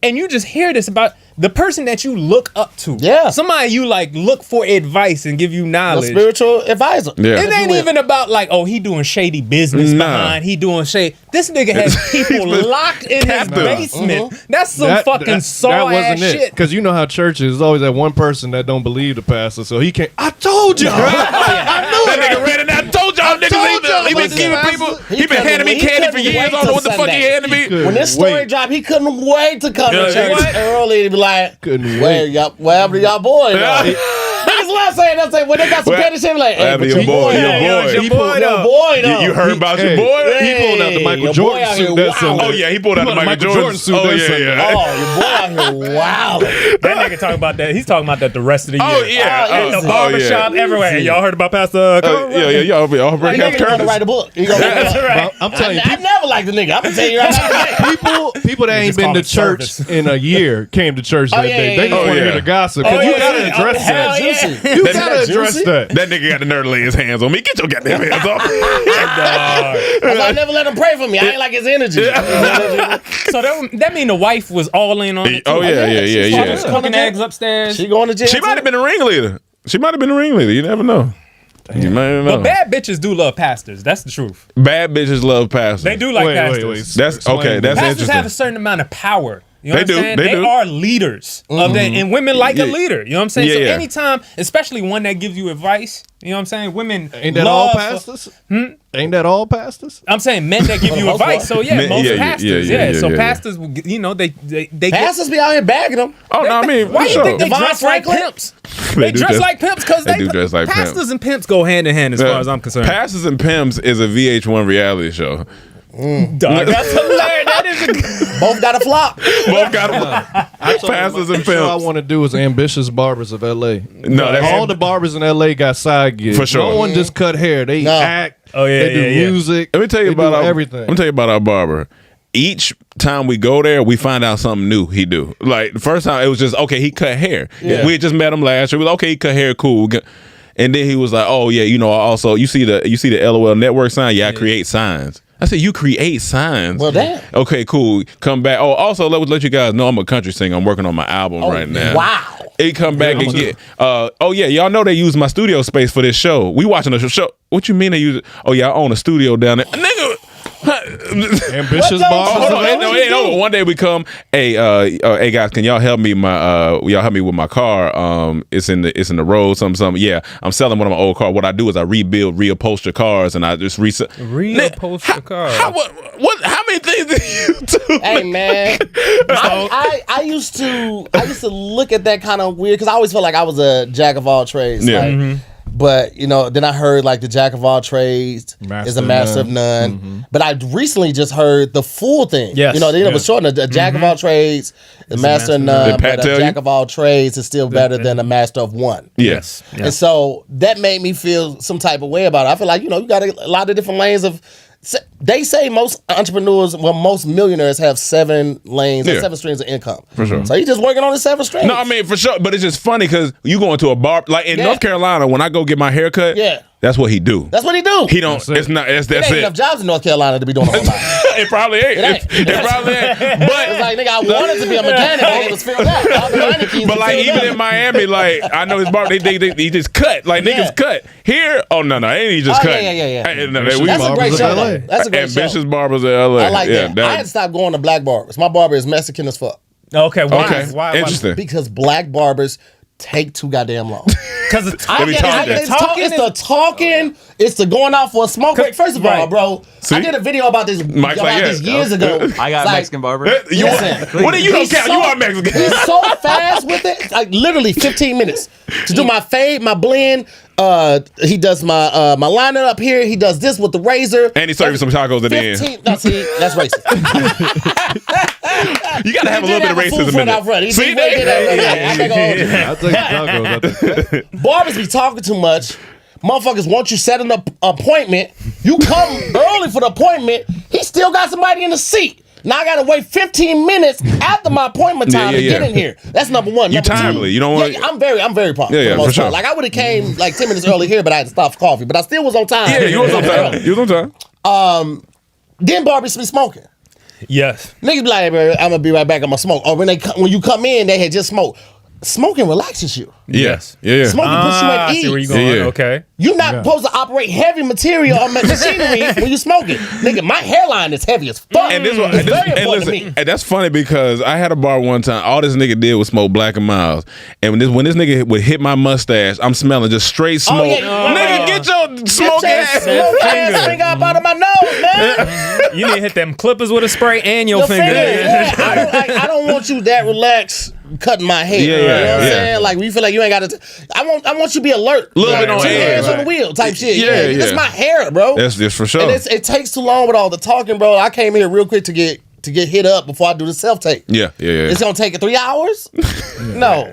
and you just hear this about the person that you look up to. Yeah. Somebody you like look for advice and give you A knowledge. spiritual advisor. Yeah. It ain't even about like, oh, he doing shady business Nah. behind. He doing shady. This nigga has people locked in his captive. basement. That's some fucking saw that ass wasn't it. shit. Because you know how churches is always that one person that don't believe the pastor, so he can't. I told y'all. That nigga ran in there. I told y'all niggas he been giving people. He been handing me candy for years. I don't know what the fuck he handed me. When this story dropped, he couldn't wait to come Yeah, to church what? early to be like, Couldn't where wait. y'all, wherever y'all boy. Yeah. Niggas love saying that. Say when they got some Well, petty shit, be like, hey, wherever but your boy, your Yeah, boy. your He boy, pulled- though. boy, though. You heard about your boy? He pulled out the Michael your Jordan boy out suit here that wild. Sunday. Oh yeah, he pulled out the Michael Jordan suit Oh that yeah, Sunday. yeah. Oh, your boy out here wild. That nigga talking about that. He's talking about that the rest of the year. Oh yeah. At the Oh, barbershop, yeah. everywhere. Hey, y'all heard about Pastor? Yeah. Y'all Nigga break gonna Curtis. write a book. He gonna That's right. I'm telling you, I never liked the nigga. I'm gonna tell you right now. people that ain't just been call to it church service. in a year came to church that yeah, day. yeah, They just yeah. want to Oh, hear yeah. the gossip. Oh, Because you yeah, gotta yeah. address Hell that. yeah. You That gotta nigga address juicy. that. That nigga got the nerve to lay his hands on me. Get your goddamn hands off. I never let him pray for me. I ain't like his energy. So that mean the wife was all in on it. Oh too. yeah. She's cooking eggs upstairs. She going to jail. She might have been a ringleader. You never know. You might not know. But bad bitches do love pastors. That's the truth. Bad bitches love pastors. They do like pastors. That's okay. That's Pastors interesting. have a certain amount of power. You know They what I'm do, saying? they They do. are leaders of that, and women like a Yeah. leader. You know what I'm saying? Yeah, So yeah. anytime, especially one that gives you advice, you know what I'm saying? Women Ain't that all love- pastors? Ain't that all pastors? I'm saying men that give you most advice. part. So yeah, Men- most yeah, pastors. yeah. So pastors, will get- you know, they get. Pastors be out here bagging them. Oh no, I mean, Why for you sure. think they Devon dress like Franklin? pimps? They do dress dress- like pimps because they do dress like pastors pimps. and pimps go hand in hand as far as I'm concerned. Pastors and Pimps is a VH1 reality show. Dog, that's hilarious. That is a Both got a flop. Both got pastors and Next show I pimps. want to do is Ambitious Barbers of L.A. No, that's all the barbers in L.A. got side gigs. For sure. No one just cut hair. They No. act. Oh, yeah, They do yeah, yeah. music. Let me tell you they about do our, everything. Let me tell you about our barber. Each time we go there, we find out something new he do. Like the first time, it was just okay. He cut hair. Yeah. We had just met him last year. We was okay. He cut hair, cool. And then he was like, "Oh yeah, you know. Also, you see the LOL network sign? Yeah, I create signs." I said, "You create signs?" Well, damn. Okay, cool. Come back. Oh, also let you guys know I'm a country singer. I'm working on my album right now. Wow. He come back and get. Oh yeah, y'all know they use my studio space for this show. We watching the show. What you mean they use it? Oh yeah, I own a studio down there, nigga. Ambitious What barbers. Hold on, of no, LA. it ain't over. One day we come, hey guys, can y'all help me? Y'all help me with my car? It's in the road, something. Yeah, I'm selling one of my old cars. What I do is I reupholster cars, and I just reupholster car. How many things do you do? Hey man, I used to look at that kind of weird because I always felt like I was a jack of all trades. Yeah. Like, but you know, then I heard like the jack of all trades is a master of none. But I recently just heard the full thing. Yes. You know, they never shortened it. A jack of all trades, the master of none. Did Pat But a tell jack you? of all trades is still better than a master of one. Yes. And so that made me feel some type of way about it. I feel like, you know, you got a lot of different lanes of. They say most entrepreneurs, well, most millionaires have 7 lanes and Yeah. 7 streams of income. For sure. So he's just working on the 7 streams. No, I mean for sure, but it's just funny because you go into a bar like in Yeah. North Carolina when I go get my hair cut. Yeah. That's what he do. That's what he do. He don't. It's not. That's There ain't enough it. jobs in North Carolina to be doing a whole lot. It probably ain't. ain't. It probably ain't. It's But like, nigga, I wanted to be a mechanic, but it was filled out. All the mannequins but were like filled even out. in Miami, like I know his bar. They just cut. Like Yeah. niggas cut here. Oh no, ain't he just Oh, cut? yeah. Hey, no, Ambitious we- That's a great Barbers show. of LA. though. That's a great Ambitious show. Barbers in LA. I like yeah, that. I had to stop going to black barbers. My barber is Mexican as fuck. Okay, why? Okay, Why? interesting. Because black barbers take too goddamn long. Because it's They be talking. It's the talking. It's the going out for a smoke break. First of all, Right. bro, See? I did a video about this, Mike's like, yeah. years ago. I got It's like, Mexican barber. You Listen, what do you don't he's count? so- You are Mexican. He's so fast with it, like literally 15 minutes to do my fade, my blend. He does my my liner up here. He does this with the razor. And he served you some tacos at the end. 15. No, see, that's racist. You gotta have a He little did bit of have a food racism front in out front. it. He See, did that. I think I'll take the tacos. I'll take that. barbers be talking too much. Motherfuckers want you set an appointment. You come early for the appointment. He still got somebody in the seat. Now I gotta wait 15 minutes after my appointment time to get in here. That's number one. You Number two, timely. You don't want- Yeah, I'm very prompt. Yeah, for yeah, the most for sure. part. Like I would have came like 10 minutes early here, but I had to stop for coffee. But I still was on time. Yeah, you was on time. You was on time. Then barbers be smoking. yes. Niggas be like, hey, bro, I'm gonna be right back. I'm gonna smoke. Or when you come in, they had just smoked. Smoking relaxes you. Yes. Yeah. Smoking puts you I at see where you ease. going. Yeah. Okay. You're not supposed to operate heavy material or machinery when you smoking. Nigga, my hairline is heavy as fuck. And this one, it's and, this, very and important listen, to me. and that's funny because I had a bar one time. All this nigga did was smoke Black and Miles, and when this nigga would hit my mustache, I'm smelling just straight smoke. yeah, Nigga, get your smoke Get your ass. smoke ass finger up out of my nose, man. You need to hit them clippers with a spray and your Your finger. Yeah. I don't want you that relaxed cutting my hair. Yeah, you know what I'm yeah. saying? Like, you feel like you ain't got to. I want you to be alert. Little bit on Two edge, hands on like- the wheel type shit. Yeah, Yeah, That's yeah. my hair, bro. That's just for sure. And it takes too long with all the talking, bro. I came here real quick to get hit up before I do the self tape. Yeah. It's gonna take 3 hours? No.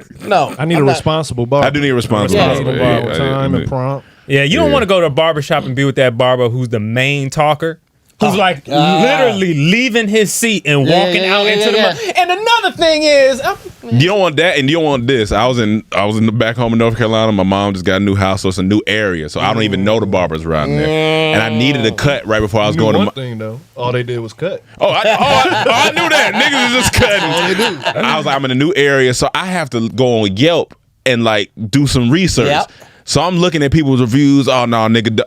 I need I'm a not- responsible barber. I do need a responsible. Responsible Yeah, barber. yeah, Time yeah. and prompt. Yeah, you don't Yeah. want to go to a barbershop and be with that barber who's the main talker. Who's like God. literally leaving his seat and Yeah, walking yeah, out yeah, into yeah, the And another thing is, You don't want that, and you don't want this. I was in the back home in North Carolina. My mom just got a new house, so it's a new area. So I don't even know the barbers around there, and I needed a cut right before I was You knew going to. one My, thing though, all they did was cut. I knew that niggas is just cutting. I was like, I'm in a new area, so I have to go on Yelp and like do some research. Yep. So I'm looking at people's reviews. Oh no, nigga!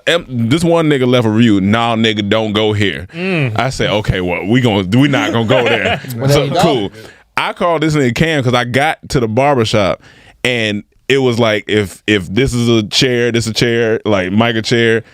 This one nigga left a review. No, nigga, don't go here. I said, okay, well, we not gonna go there. So you go. cool. I called this nigga Cam because I got to the barbershop and it was like if this is a chair, this is a chair, like Micah chair.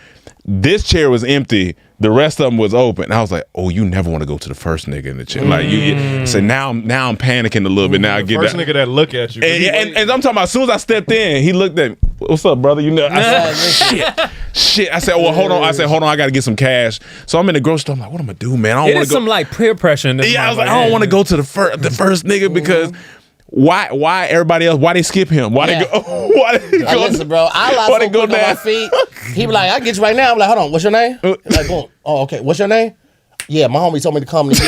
This chair was empty. The rest of them was open. I was like, "Oh, you never want to go to the first nigga in the chair." Like you. So now I'm panicking a little bit. Now I get first that nigga that look at you. and I'm talking about. As soon as I stepped in, he looked at me. What's up, brother? You know. I said, shit. I said, well, hold on. I said, hold on. I got to get some cash. So I'm in the grocery store. I'm like, what am I do, man? I don't It want is to go. some like peer pressure in this. Yeah, I was like, I don't want to go to the first nigga because. Why everybody else? Why they skip him? Why they go? Why they go? Listen, bro, I why lost they so go quick on my down? feet. He be like, "I get you right now." I'm like, "Hold on, what's your name?" Like, boom. Oh, okay. What's your name? Yeah, my homie told me to come to you.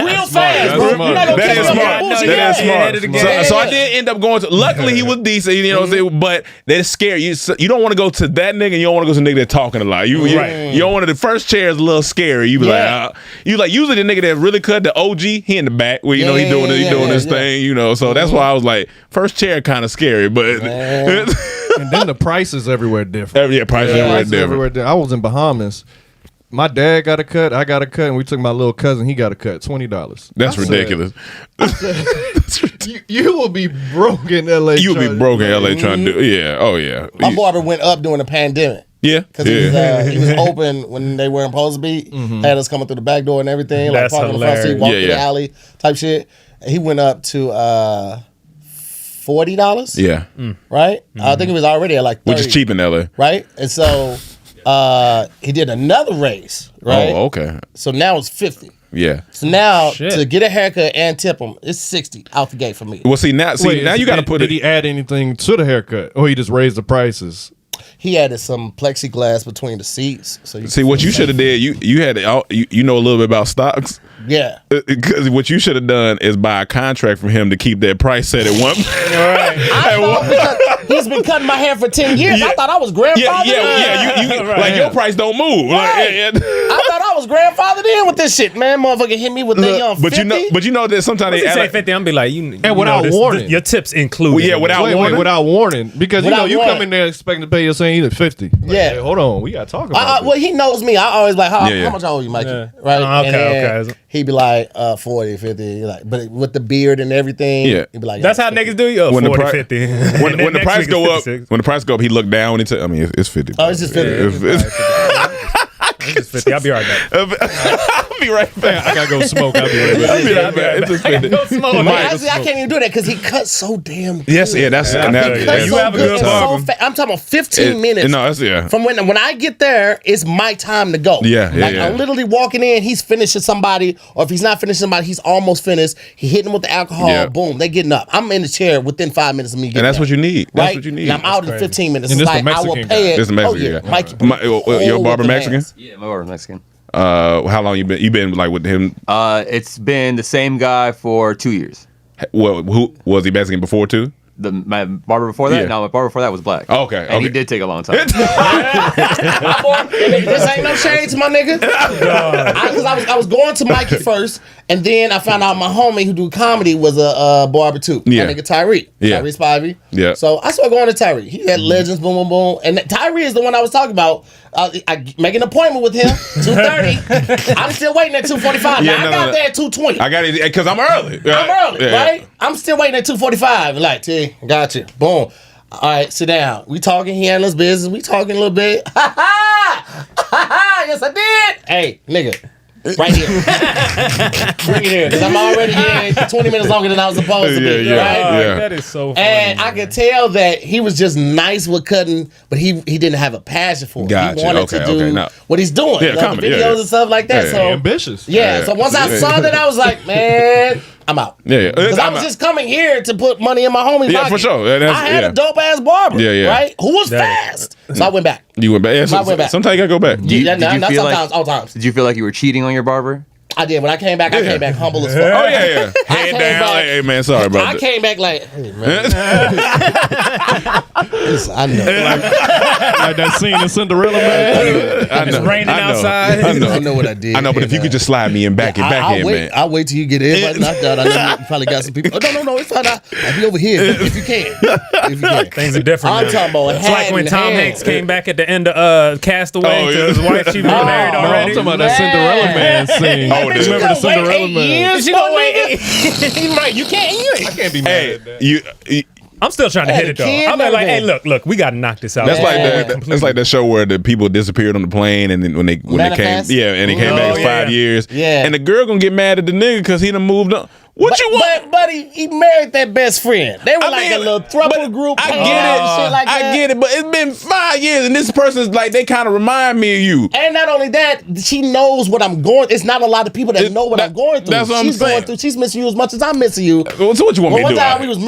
Real fast, bro. smart. You're not gonna That catch is me on smart. bullshit. That is Yeah. smart. So I did end up going to. Luckily, he was decent. You know what I'm saying? But they scare you. So you don't want to go to that nigga. You don't want to go to the nigga that's talking a lot. You don't want to. The first chair is a little scary. You be like, you like usually the nigga that really cut the OG. He in the back where he doing his thing. You know, so that's why I was like, first chair kind of scary, but. And then the prices everywhere different. Prices everywhere different. I was in Bahamas. My dad got a cut, I got a cut, and we took my little cousin. He got a cut, $20. That's ridiculous. You will be broke in LA. You will be broke in LA trying to do. Yeah. Oh yeah. My barber went up during the pandemic. Yeah. Because he was open when they weren't supposed to be. Had us coming through the back door and everything. That's like parking on the front seat, hilarious. walk through the alley type shit. He went up to $40. Yeah. Right? I think it was already at like 30. Which is cheap in LA. Right? And so he did another raise. Right? Oh, okay. So now it's 50. Yeah. So now Shit. to get a haircut and tip him, it's 60 out the gate for me. Well, now you got to put Did it. he add anything to the haircut, or he just raised the prices? He added some plexiglass between the seats. So you See, what you should have did, you had you know a little bit about stocks. Yeah. Because what you should have done is buy a contract from him to keep that price set at one. I know because he's been cutting my hair for 10 years. I thought I was grandfathered in. You like your price don't move. Right. Like, I thought I was grandfathered in with this shit, man. Motherfucker hit me with that young 50. but you know that sometimes If they you add say like, 50, I'm be like, you without warning. your tips included. Yeah, without warning. Without warning, because Without you warning. come in there expecting to pay your saying either 50. Like, Yeah. hey, hold on, we gotta talk about this. Well, he knows me. I always like, how much I owe you, Mikey? Yeah. Right? Oh, okay, And then okay. He'd be like, 40, 50. Like, but with the beard and everything, Yeah. he'd be like, That's how niggas do you. when 40, the 50. when the Next price week go is up, 56. when the price go up, he look down and he I mean, it's 50. Oh, it's just 50. It's just 50. I'll be right back. I'll be right back. I gotta go smoke. I'll be right back. I'll be right back. It's just 50. Go smoke. But Mike. actually, I can't even do that because he cuts so damn good. Yes, yeah, that's and that, feel that's you. You have a good good and barber. I'm talking about 15 minutes. No, that's yeah. From when I get there, it's my time to go. Yeah, like yeah. I'm literally walking in, he's finishing somebody, or if he's not finishing somebody, he's almost finished. He hitting them with the alcohol. Yeah. Boom, they getting up. I'm in the chair within 5 minutes of me getting And that's there. what you need. That's Right? what you need. And I'm out in 15 minutes. And It's this the like I will Mexican pay guy. it. This is Mexican. Oh, yeah. Yeah. Mikey. Your barber Mexican? Yeah, my barber Mexican. How long you been? You been like with him? It's been the same guy for 2 years. Well, who was he Mexican before too? My barber before that? Yeah. No, my barber before that was black. Oh, okay, And he okay. did take a long time. This ain't no shades, my nigga. Because I was going to Mikey first, and then I found out my homie who do comedy was a barber too. Yeah. My nigga Tyree. Yeah. Tyree Spivey. Yeah. So I started going to Tyree. He had legends, boom, boom, boom. And Tyree is the one I was talking about. I make an appointment with him, 2:30. I'm still waiting at 2:45. Yeah, Now, I got there at 2:20. I got it because I'm early. I'm early, Yeah. right? I'm still waiting at 2:45. Like, T, got you. Boom. All right, sit down. We talking. He handles business. We talking a little bit. Ha ha! Ha ha! Yes, I did. Hey, nigga. Right here. Bring it here. Because I'm already here 20 minutes longer than I was supposed to be. Yeah, yeah. Right? Yeah. That is so funny. And I could tell that he was just nice with cutting, but he didn't have a passion for it. Gotcha. He wanted Okay, to do okay, now- what he's doing. Yeah, You know, comedy, the yeah, videos yeah. and stuff like that. Yeah, So ambitious. yeah, so once I saw that, I was like, man, I'm out. Yeah, yeah. Because I I'm was out. just coming here to put money in my homie's Yeah, pocket. for sure. Yeah, that's- I had yeah. a dope ass barber, Yeah, yeah. right? Who was That fast. So I went back. You went back. Yeah, I went back. Sometimes you gotta go back. Yeah, did not you feel sometimes, like- all times. Did you feel like you were cheating on your barber? I did. When I came back, I came back humble as fuck. Oh yeah, yeah. I Head came down. back- Like, hey man, sorry about I that. came back like, hey, man. Listen, I know. Like that scene in Cinderella, man. I know. It's raining I know. outside. I know. I know what I did. I know, but if you And, could just slide me in back in, back I'll in, wait. man. I'll wait till you get everybody knocked out. I know you probably got some people. Oh, no, it's fine. I'll be over here if you can. If you can. Things are different. I'm now. talking about It's like when Tom Hanks came back at the end of Castaway Oh, to yeah. his wife. She was married No, I'm already. talking about that Cinderella man scene. Oh Oh, dude. Remember the Cinderella man? Years, She gonna wait. Right, you can't. I can't be mad Hey, at that. you I'm still trying to Had hit a it though. kid I'm and like, hey, everything. look, we gotta knock this out. That's like Yeah. that's like that show where the people disappeared on the plane, and then when they came, Manifest? and they came back Oh, in yeah. 5 years, Yeah. and the girl gonna get mad at the nigga because he done moved on. What you want? But he married that best friend. They were I like mean, a little throuple group. I hanging get out it. and shit like that. I get it, but it's been 5 years, and this person's like they kind of remind me of you. And not only that, she knows what I'm going. It's not a lot of people that know what I'm going through. That's what I'm She's going saying. through. She's missing you as much as I'm missing you. So what you want Well, me to one do? time we was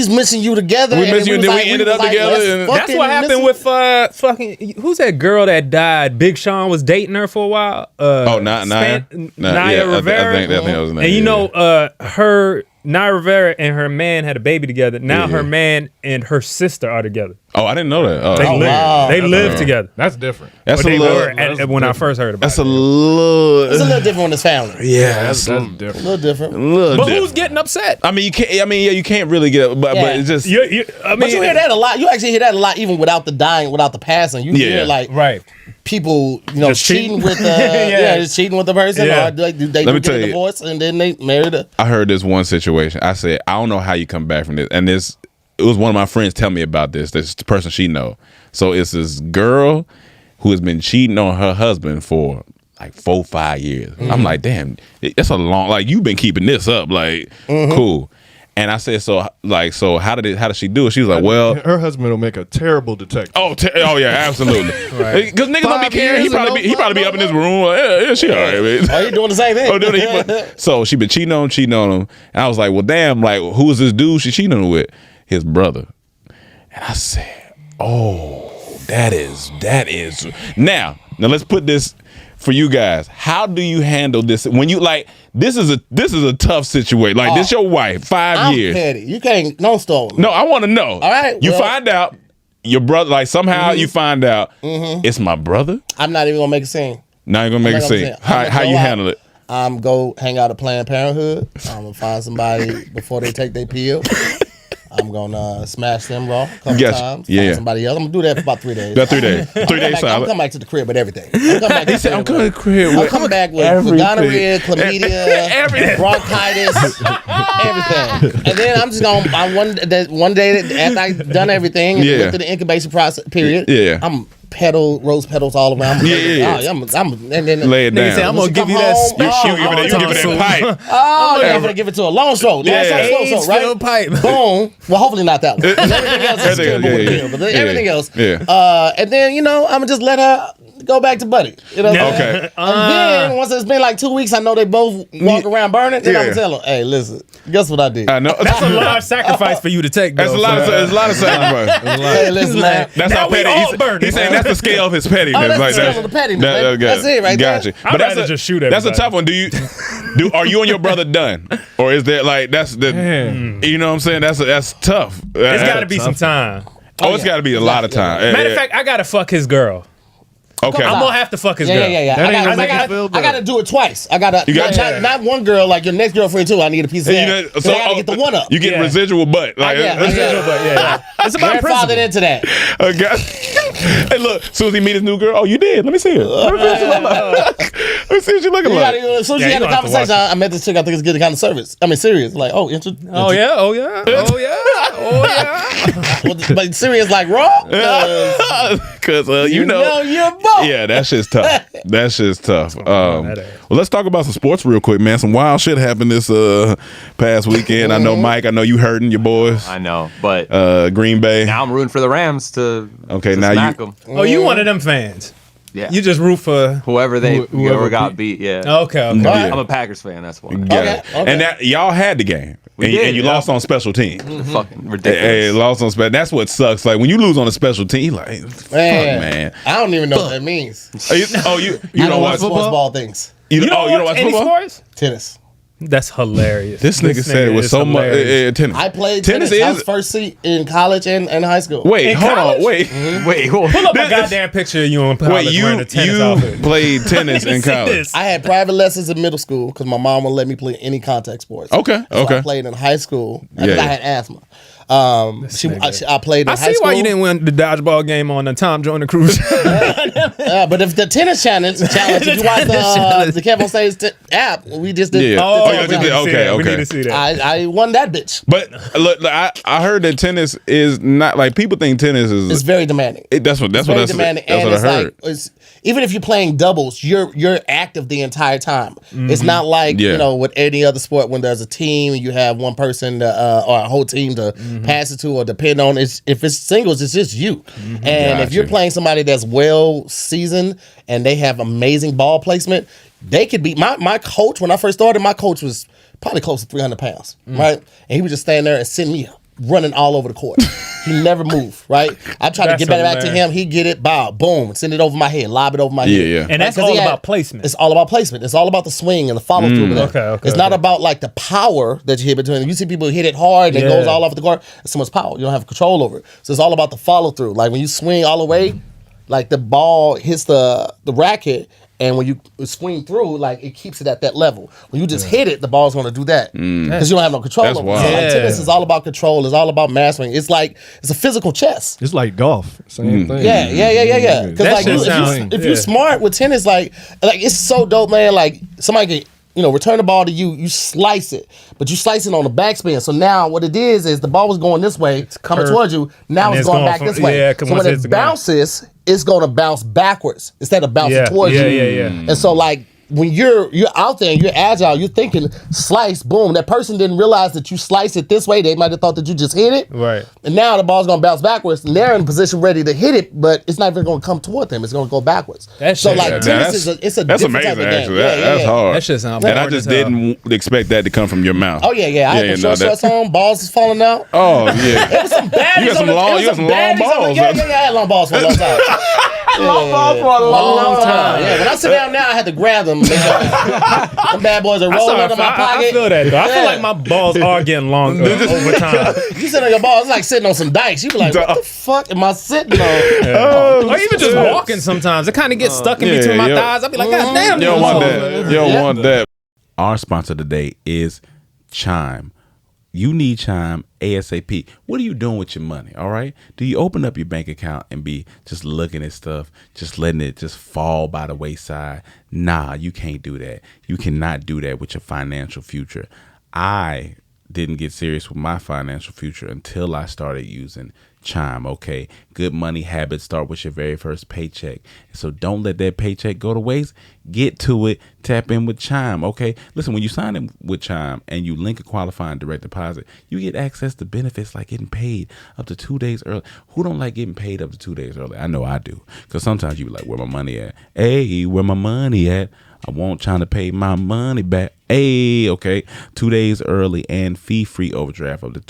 missing you together. We missed you, and then we was ended up like, together, let's and- That's fucking what happened miss with fucking who's that girl that died? Big Sean was dating her for a while. Oh, Naya? Naya Yeah, Rivera. I think that was the name. And you yeah. know, her Naya Rivera and her man had a baby together. Now Yeah. her man and her sister are together. Oh, I didn't know that. Oh, They that's- live. wow. They live together. That's different. that's But a they little. were when I first heard about That's a it. little. It's a little different when it's family. Yeah, That's that's different. A little different. a little. But different. who's getting upset? I mean, you can't. I mean, yeah, you can't really get. But Yeah. it's just. I But you hear that a lot. You actually hear that a lot, even without the dying, without the passing. You Yeah. hear like right. people, Just cheating cheating. with just cheating with the person, Yeah. or they Let me get tell a you. divorce and then they married her. I heard this one situation. I said, I don't know how you come back from this. And it was one of my friends tell me about this. This person she know. So it's this girl who has been cheating on her husband for like 4-5 years. I'm like, damn, that's a long. Like you've been keeping this up. Like cool. And I said, so how did she do it? She was like, well. Her husband will make a terrible detective. Oh yeah, absolutely. Because niggas don't be 5 caring. He years and probably be up in his room. Like, yeah, she all right, man. Oh, you doing the same thing? Oh, doing it. So she been cheating on him. And I was like, well, damn, like, who is this dude she cheating with? His brother. And I said, oh, that is. Now let's put this for you guys. How do you handle this when you like? This is a tough situation. Like this, your wife, 5 I'm years. petty. You can't no stone. No, I want to know. All right, you well- find out your brother. Like somehow you find out it's my brother. I'm not even gonna make a scene. Now you're gonna make a I'm not gonna scene. say it. I'm gonna How go you out. handle it? I'm go hang out at Planned Parenthood. I'm gonna find somebody before they take their pill. I'm gonna smash them raw a couple Gotcha. times. Yeah, Find yeah. somebody else. I'm gonna do that for about 3 days. About 3 days. 3 days I'm solid. coming back to the crib with everything. I'm coming back to He said, I'm coming to the crib I'm with coming back with everything. gonorrhea, chlamydia, Everything. bronchitis, everything. And then I'm just gonna one day that after I've done everything and Yeah. went through the incubation process period. Yeah. I'm rose petals all around. Yeah. I'm and then Lay it Nigga say, down. I'm gonna She give come you that home, spit oh, shoot. you give it that pipe. Oh, yeah, I'm gonna give it to a long stroke. Yeah. AIDS right? filled pipe. Boom. Well, hopefully not that one. Everything else is Everything- terrible with yeah, pill, but everything else. Yeah. And then I'm gonna just let her go back to Buddy. You know. What I'm saying? Okay. And then once it's been like 2 weeks, I know they both walk around burning. Then I'm Yeah. gonna tell her, "Hey, listen, guess what I did? I know. That's a large sacrifice for you to take. That's though, a lot. so- There's a lot of sacrifice. Hey, listen, man. That's Now how we petty. all burning. He's saying that's the scale of his pettiness. Oh, that's like, the scale of the pettiness, man. got That's it right Gotcha. there. I'd rather just shoot That's a everybody. tough one. Are you and your brother done, or is there like that's the? Man. You know what I'm saying? That's tough. It's got to be some time. Oh, it's got to be a lot of time. Matter of fact, I gotta fuck his girl. okay. I'm gonna have to fuck his Yeah, girl. yeah, yeah. That ain't gonna I make you feel gotta, I gotta do it twice. I gotta You got- not one girl like your next girlfriend too. I need a piece of that. So I gotta get the one up. You get Yeah. residual butt. Like, yeah. But yeah, it's about Grandfathered principle. into that. Okay. Hey, look. As soon as he meet his new girl, oh, you did. Let me see her. Let me see what she look like. Let me see what she looking You like. gotta, as soon as Yeah, you you had the gonna have to watch conversation, I met this chick. I think it's getting kind of serious. I mean, serious. Like, oh, Oh yeah, oh yeah, oh yeah, oh yeah. but serious like raw. Because you know. you're both. Yeah, that shit's tough. That shit's tough. Well, let's talk about some sports real quick, man. Some wild shit happened this past weekend. I know, Mike. I know you hurting your boys. I know, but Green Bay. now I'm rooting for the Rams to Okay, to now smack you- them. Oh, you one of them fans? Yeah, You just root for? whoever Whoever got beat. Yeah, Okay, okay. Yeah. I'm a Packers fan. That's why. Yeah. Okay. And that y'all had the game, and, did, and you yeah. lost on special team. Fucking Hey, ridiculous. lost on special. That's what sucks. Like when you lose on a special team, you like, fuck, man. I don't even know what that means. You I don't don't watch watch sports football. ball things. You don't watch any football. sports? Tennis. That's hilarious. This nigga said it was is so much. hilarious. Tennis. I played tennis. I was first seat in college and high school. Wait, In hold college? on. Wait. Wait, hold on. Pull up a goddamn picture of you in college Wait, wearing a tennis outfit. played tennis in See college. this. I had private lessons in middle school because my mom wouldn't let me play any contact sports. Okay, So okay. I played in high school because Yeah. I had asthma. I played in I high see school. why you didn't win the dodgeball game on the Tom Joyner Cruise. But if the tennis challenge, if you watch the Kev on Stage app, we just did. Yeah. Oh, Oh, yeah, we just need did- to see okay, that. We okay. need to see that. I won that bitch. But look, I heard that tennis is not like people think tennis is. It's very demanding. That's what Very demanding, that's and what I it's heard. like even if you're playing doubles, you're active the entire time. It's not like Yeah. with any other sport when there's a team and you have one person or a whole team to pass it to or depend on. If it's singles, it's just you. And if you're Gotcha. playing somebody that's well seasoned and they have amazing ball placement, they could be my coach. When I first started, my coach was probably close to 300 pounds, right? And he would just stand there and send me running all over the court. He never moved, right? I tried to That's get back to hilarious. him. He get it, bow, boom, send it over my head, lob it over my Yeah, head. yeah. And that's 'Cause all he had- about placement. It's all about placement. It's all about the swing and the follow through. Okay, It's not about like the power that you hit between. You see people hit it hard and it Yeah. goes all off the court. It's so much power. You don't have control over it. So it's all about the follow through. Like when you swing all the way, like the ball hits the racket. And when you swing through, like it keeps it at that level. When you just hit it, the ball's going to do that because you don't have no control That's over it. wild. So like Yeah. tennis is all about control. It's all about mastering. It's like it's a physical chess. It's like golf. Same thing. Yeah. Because That like shit if sounds- you're yeah. smart with tennis, like it's so dope, man. Like somebody can return the ball to you, you slice it, but you slice it on the backspin. So now what it is the ball was going this way, coming curved. towards you. Now And it's it's going going back from- this way. yeah, 'cause so once when it hits it the ground. bounces, it's going to bounce backwards instead of bouncing towards you. Yeah. And so like when you're out there and you're agile, you're thinking slice, boom. That person didn't realize that you slice it this way. They might have thought that you just hit it. Right. And now the ball's gonna bounce backwards, and they're in position ready to hit it, but it's not even gonna come toward them. It's gonna go backwards. That So shit- like yeah, tennis is that's a that's different amazing. type of game. Actually, Yeah, that's hard. That shit sound And I boring just as hell. didn't expect that to come from your mouth. Oh yeah. I had the short shorts on, balls is falling out. Oh yeah. Some baddies You got some on the- long- it was you got some long baddies on the- balls. Yeah, I had long balls for a long time. Long ball for a Long time. Yeah, when I sit down now, I had to grab them. Them bad boys are rolling out of my I pocket. feel that though. I feel Yeah. like my balls are getting longer over time. You sit on your balls, it's like sitting on some dikes. You be like, what the fuck am I sitting on? Or even just walking sometimes. It kind of gets stuck in yeah, between my yeah. thighs. I'll be like, God damn, You don't these want balls, that. man. You don't Yeah. want that. Our sponsor today is Chime. You need Chime ASAP. What are you doing with your money? All right. Do you open up your bank account and be just looking at stuff, just letting it just fall by the wayside? Nah, you can't do that. You cannot do that with your financial future. I didn't get serious with my financial future until I started using Chime. Okay, good money habits start with your very first paycheck, so don't let that paycheck go to waste. Get to it. Tap in with Chime. Okay, listen, when you sign in with Chime and you link a qualifying direct deposit, you get access to benefits like getting paid up to 2 days early. Who don't like getting paid up to 2 days early? I know I do, because sometimes you be like, where my money at? Hey, where my money at? I won't trying to pay my money back. Hey, okay. 2 days early and fee-free overdraft up to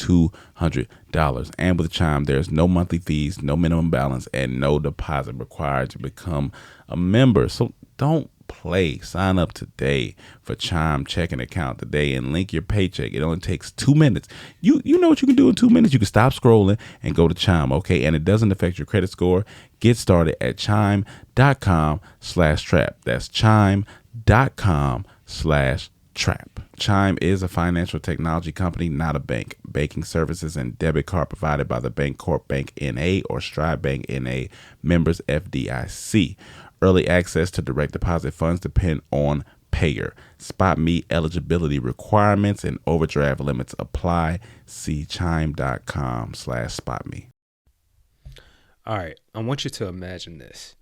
$200. And with Chime, there's no monthly fees, no minimum balance, and no deposit required to become a member. So don't play. Sign up today for Chime checking account today and link your paycheck. It only takes 2 minutes. You know what you can do in 2 minutes? You can stop scrolling and go to Chime, okay? And it doesn't affect your credit score. Get started at chime.com/trap. That's chime.com/trap. Chime is a financial technology company, not a bank. Banking services and debit card provided by the Bancorp Bank N.A. or Stride Bank N.A. members FDIC. Early access to direct deposit funds depend on payer. Spot me eligibility requirements and overdraft limits apply. See chime.com/spotme. All right, I want you to imagine this.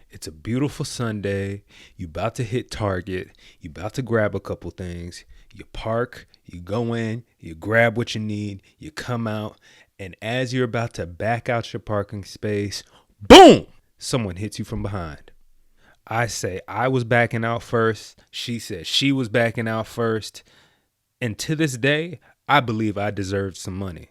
It's a beautiful Sunday. You about to hit Target. You about to grab a couple things. You park, you go in, you grab what you need, you come out, and as you're about to back out your parking space, boom, someone hits you from behind. I say I was backing out first. She said she was backing out first. And to this day, I believe I deserved some money.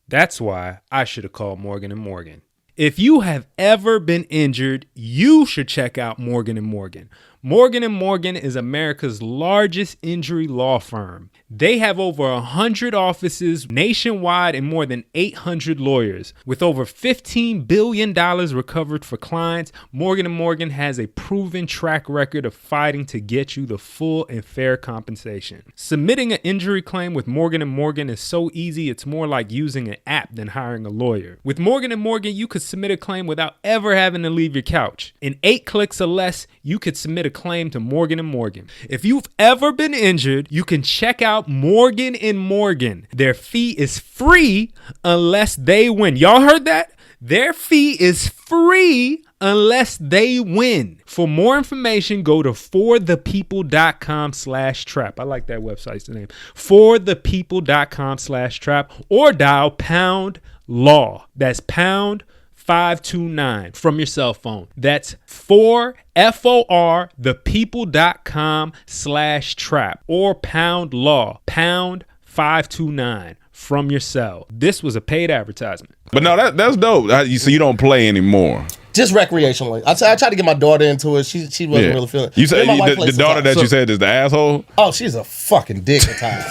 That's why I should have called Morgan & Morgan. If you have ever been injured, you should check out Morgan & Morgan. Morgan & Morgan is America's largest injury law firm. They have over 100 offices nationwide and more than 800 lawyers. With over $15 billion recovered for clients, Morgan & Morgan has a proven track record of fighting to get you the full and fair compensation. Submitting an injury claim with Morgan & Morgan is so easy, it's more like using an app than hiring a lawyer. With Morgan & Morgan, you could submit a claim without ever having to leave your couch. In 8 clicks or less, you could submit a claim to Morgan & Morgan. If you've ever been injured, you can check out Morgan & Morgan. Their fee is free unless they win. Y'all heard that? Their fee is free unless they win. For more information, go to forthepeople.com/trap. I like that website's name. Forthepeople.com/trap or dial pound law. That's pound 529 from your cell phone. That's thepeople.com/trap or pound law, pound 529 from your cell. This was a paid advertisement. But no, that's dope. So you don't play anymore. Just recreationally. I tried to get my daughter into it. She wasn't really feeling it. You said Me and my wife the play daughter that sometimes. you said is the asshole? Oh, she's a fucking dick at times.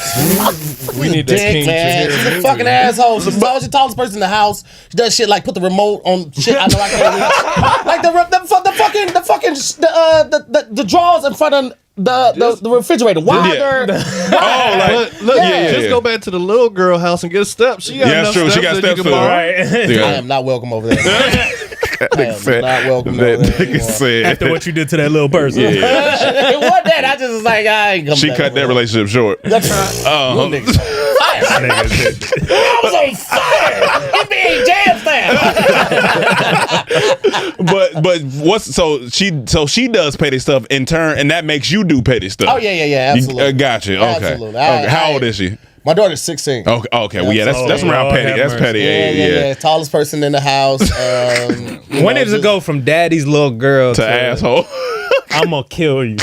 We need that Dick, king man. to She's hear. a fucking asshole. She's the tallest person in the house. She does shit like put the remote on shit I know I can't reach. Like the drawers in front of the refrigerator. Why Yeah. they're Look, Yeah. just go back to the little girl house and get steps. She got Yeah, enough that's true. She steps got that you steps can too. borrow. Right. I am not welcome over there. I am not welcome over That there nigga anymore. said. After what you did to that little person. It wasn't that. I just was like, I ain't coming She back cut that over relationship short. there. That's right. Uh-huh. You niggas fire. I was on fire. NBA Jam style. But what's so she does petty stuff in turn, and that makes you do petty stuff. Oh yeah, absolutely. Gotcha. Okay. Absolutely. Okay. How old is she? My daughter's 16. Okay. Well, yeah, that's Oh, around Lord petty. have That's mercy. petty. Yeah. Tallest person in the house. When does it go from daddy's little girl To asshole. I'm gonna kill you?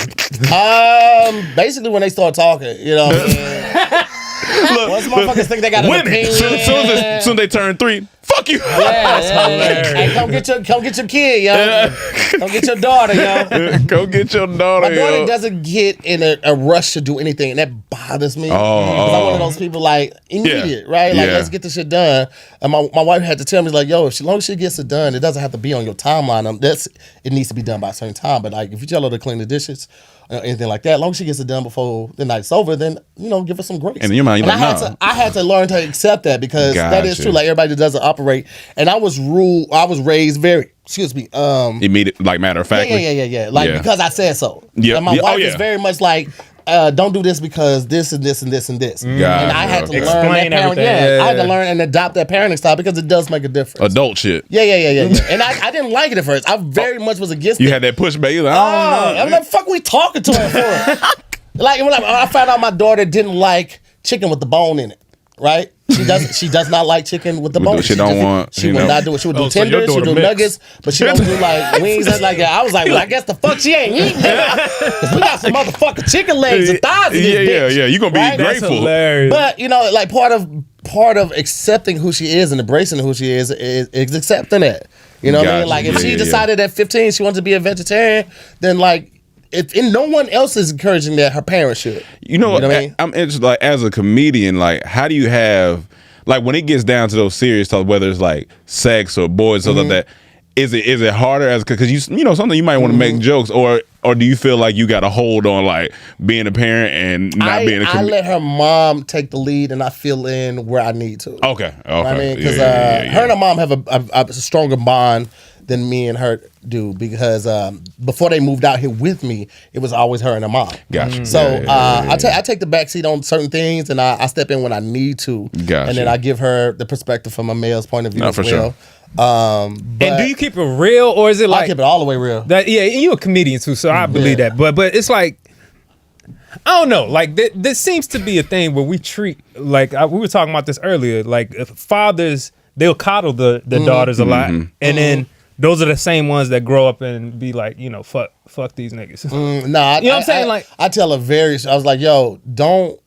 Basically, when they start talking, you know what I mean? Once motherfuckers think they got an opinion. Soon as they turn 3, fuck you. Hey, come get your kid, yo. Come get your daughter, yo. Go get your daughter. My daughter yo. doesn't get in a rush to do anything, and that bothers me. Because I'm one of those people like immediate, right? Like, let's get this shit done. And my wife had to tell me, like, yo, as long as she gets it done, it doesn't have to be on your timeline. It needs to be done by a certain time. But like, if you tell her to clean the dishes, anything like that, as long as she gets it done before the night's over, then give her some grace. And in your mind, you're like, nah. I had to learn to accept that because that is Gotcha. true. Like everybody doesn't operate, and I was raised very. Excuse me. Immediate, like matter of fact. Yeah. Like because I said so. Yeah. And my Yeah. wife Oh, yeah. is very much like, don't do this because this and this and this and this. And I had to learn Explain that parent. everything. I had to learn and adopt that parenting style because it does make a difference. Adult shit. Yeah. And I didn't like it at first. I very much was against it. You had that pushback. You're like, I I'm like, fuck we talking to her for? Like when I found out my daughter didn't like chicken with the bone in it, right? She does not like chicken with the bone. She don't want, She you would know. not do it. She would do so your tenders, she would daughter do mixed. nuggets, but she don't do like wings and like that. I was like, well, I guess the fuck she ain't eating that. 'Cause we got some motherfucking chicken legs and thighs in this bitch. Yeah. You're gonna be Right? That's grateful. hilarious. But like part of accepting who she is and embracing who she is accepting that. You know what I mean? Gotcha. Like if Yeah, she yeah. decided at 15 she wanted to be a vegetarian, then like if no one else is encouraging that, her parents should. You know what I mean? I'm interested, like, as a comedian, like, how do you have, like, when it gets down to those serious talks, whether it's like sex or boys, stuff like that, is it harder as, because you know something you might want to make jokes, or do you feel like you got to hold on, like, being a parent and not being a I comedian? let her mom take the lead and I fill in where I need to. Okay. I mean, because Yeah. her and her mom have a stronger bond than me and her do because before they moved out here with me, it was always her and her mom. Gotcha. So Yeah. I take the backseat on certain things and I step in when I need to. Gotcha. And then I give her the perspective from a male's point of view No, as for well. And But do you keep it real or is it I like keep it all the way real. that? Yeah, and you a comedian too, so I believe Yeah. that. But it's like, I don't know. Like this seems to be a thing where we treat we were talking about this earlier. Like if fathers, they'll coddle the daughters a lot, and then those are the same ones that grow up and be like, fuck these niggas. Nah, You know what I'm saying? Like- I tell her I was like, yo, don't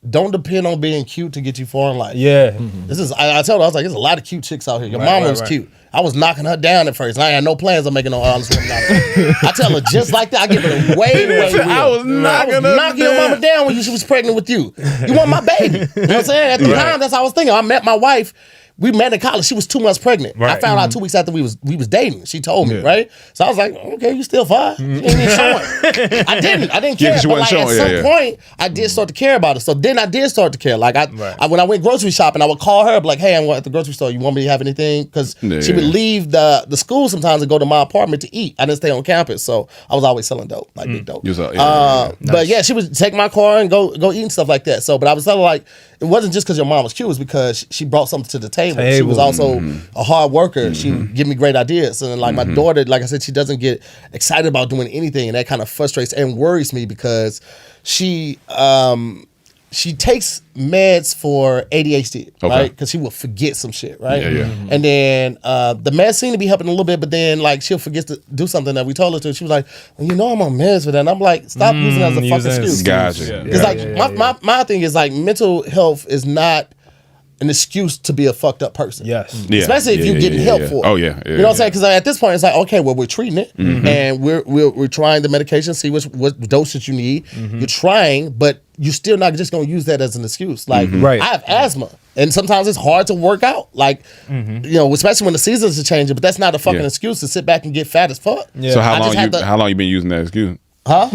don't depend on being cute to get you far in life. Yeah. This is I told her, I was like, there's a lot of cute chicks out here. Your mama was cute. I was knocking her down at first. I had no plans on making no honest woman out of her. I tell her just like that. I give it way real. I was knocking your mama down when she was pregnant with you. You want my baby. You know what I'm saying? At the time, that's how I was thinking. I met my wife. We met in college. She was 2 months pregnant. I found out 2 weeks after we was dating. She told me, right? So I was like, okay, you still fine. She ain't even showing. I didn't care. But like at some point, I did start to care about it. So then I did start to care. Like I when I went grocery shopping, I would call her, be like, hey, I'm at the grocery store. You want me to have anything? Because she would leave the school sometimes and go to my apartment to eat. I didn't stay on campus, so I was always selling dope, like big dope. But yeah, she would take my car and go eat and stuff like that. So, but I was telling her, like, it wasn't just because your mom was cute. It was because she brought something to the table. She was also a hard worker. She would give me great ideas. And like my daughter, like I said, she doesn't get excited about doing anything, and that kind of frustrates and worries me because she takes meds for ADHD, right? Because she will forget some shit, right? And then the meds seem to be helping a little bit, but then like she'll forget to do something that we told her to. She was like, well, you know I'm on meds for that. And I'm like, stop using it as a fucking excuse. Gotcha. Because my thing is like mental health is not an excuse to be a fucked up person. Especially if you're getting help for it. You know what I'm saying? Because at this point, it's like, okay, well, we're treating it, and we're trying the medication, see what dosage you need. You're trying, but you're still not just going to use that as an excuse. Like, I have asthma, and sometimes it's hard to work out. Like, you know, especially when the seasons are changing. But that's not a fucking excuse to sit back and get fat as fuck. So how long you been using that excuse? Huh?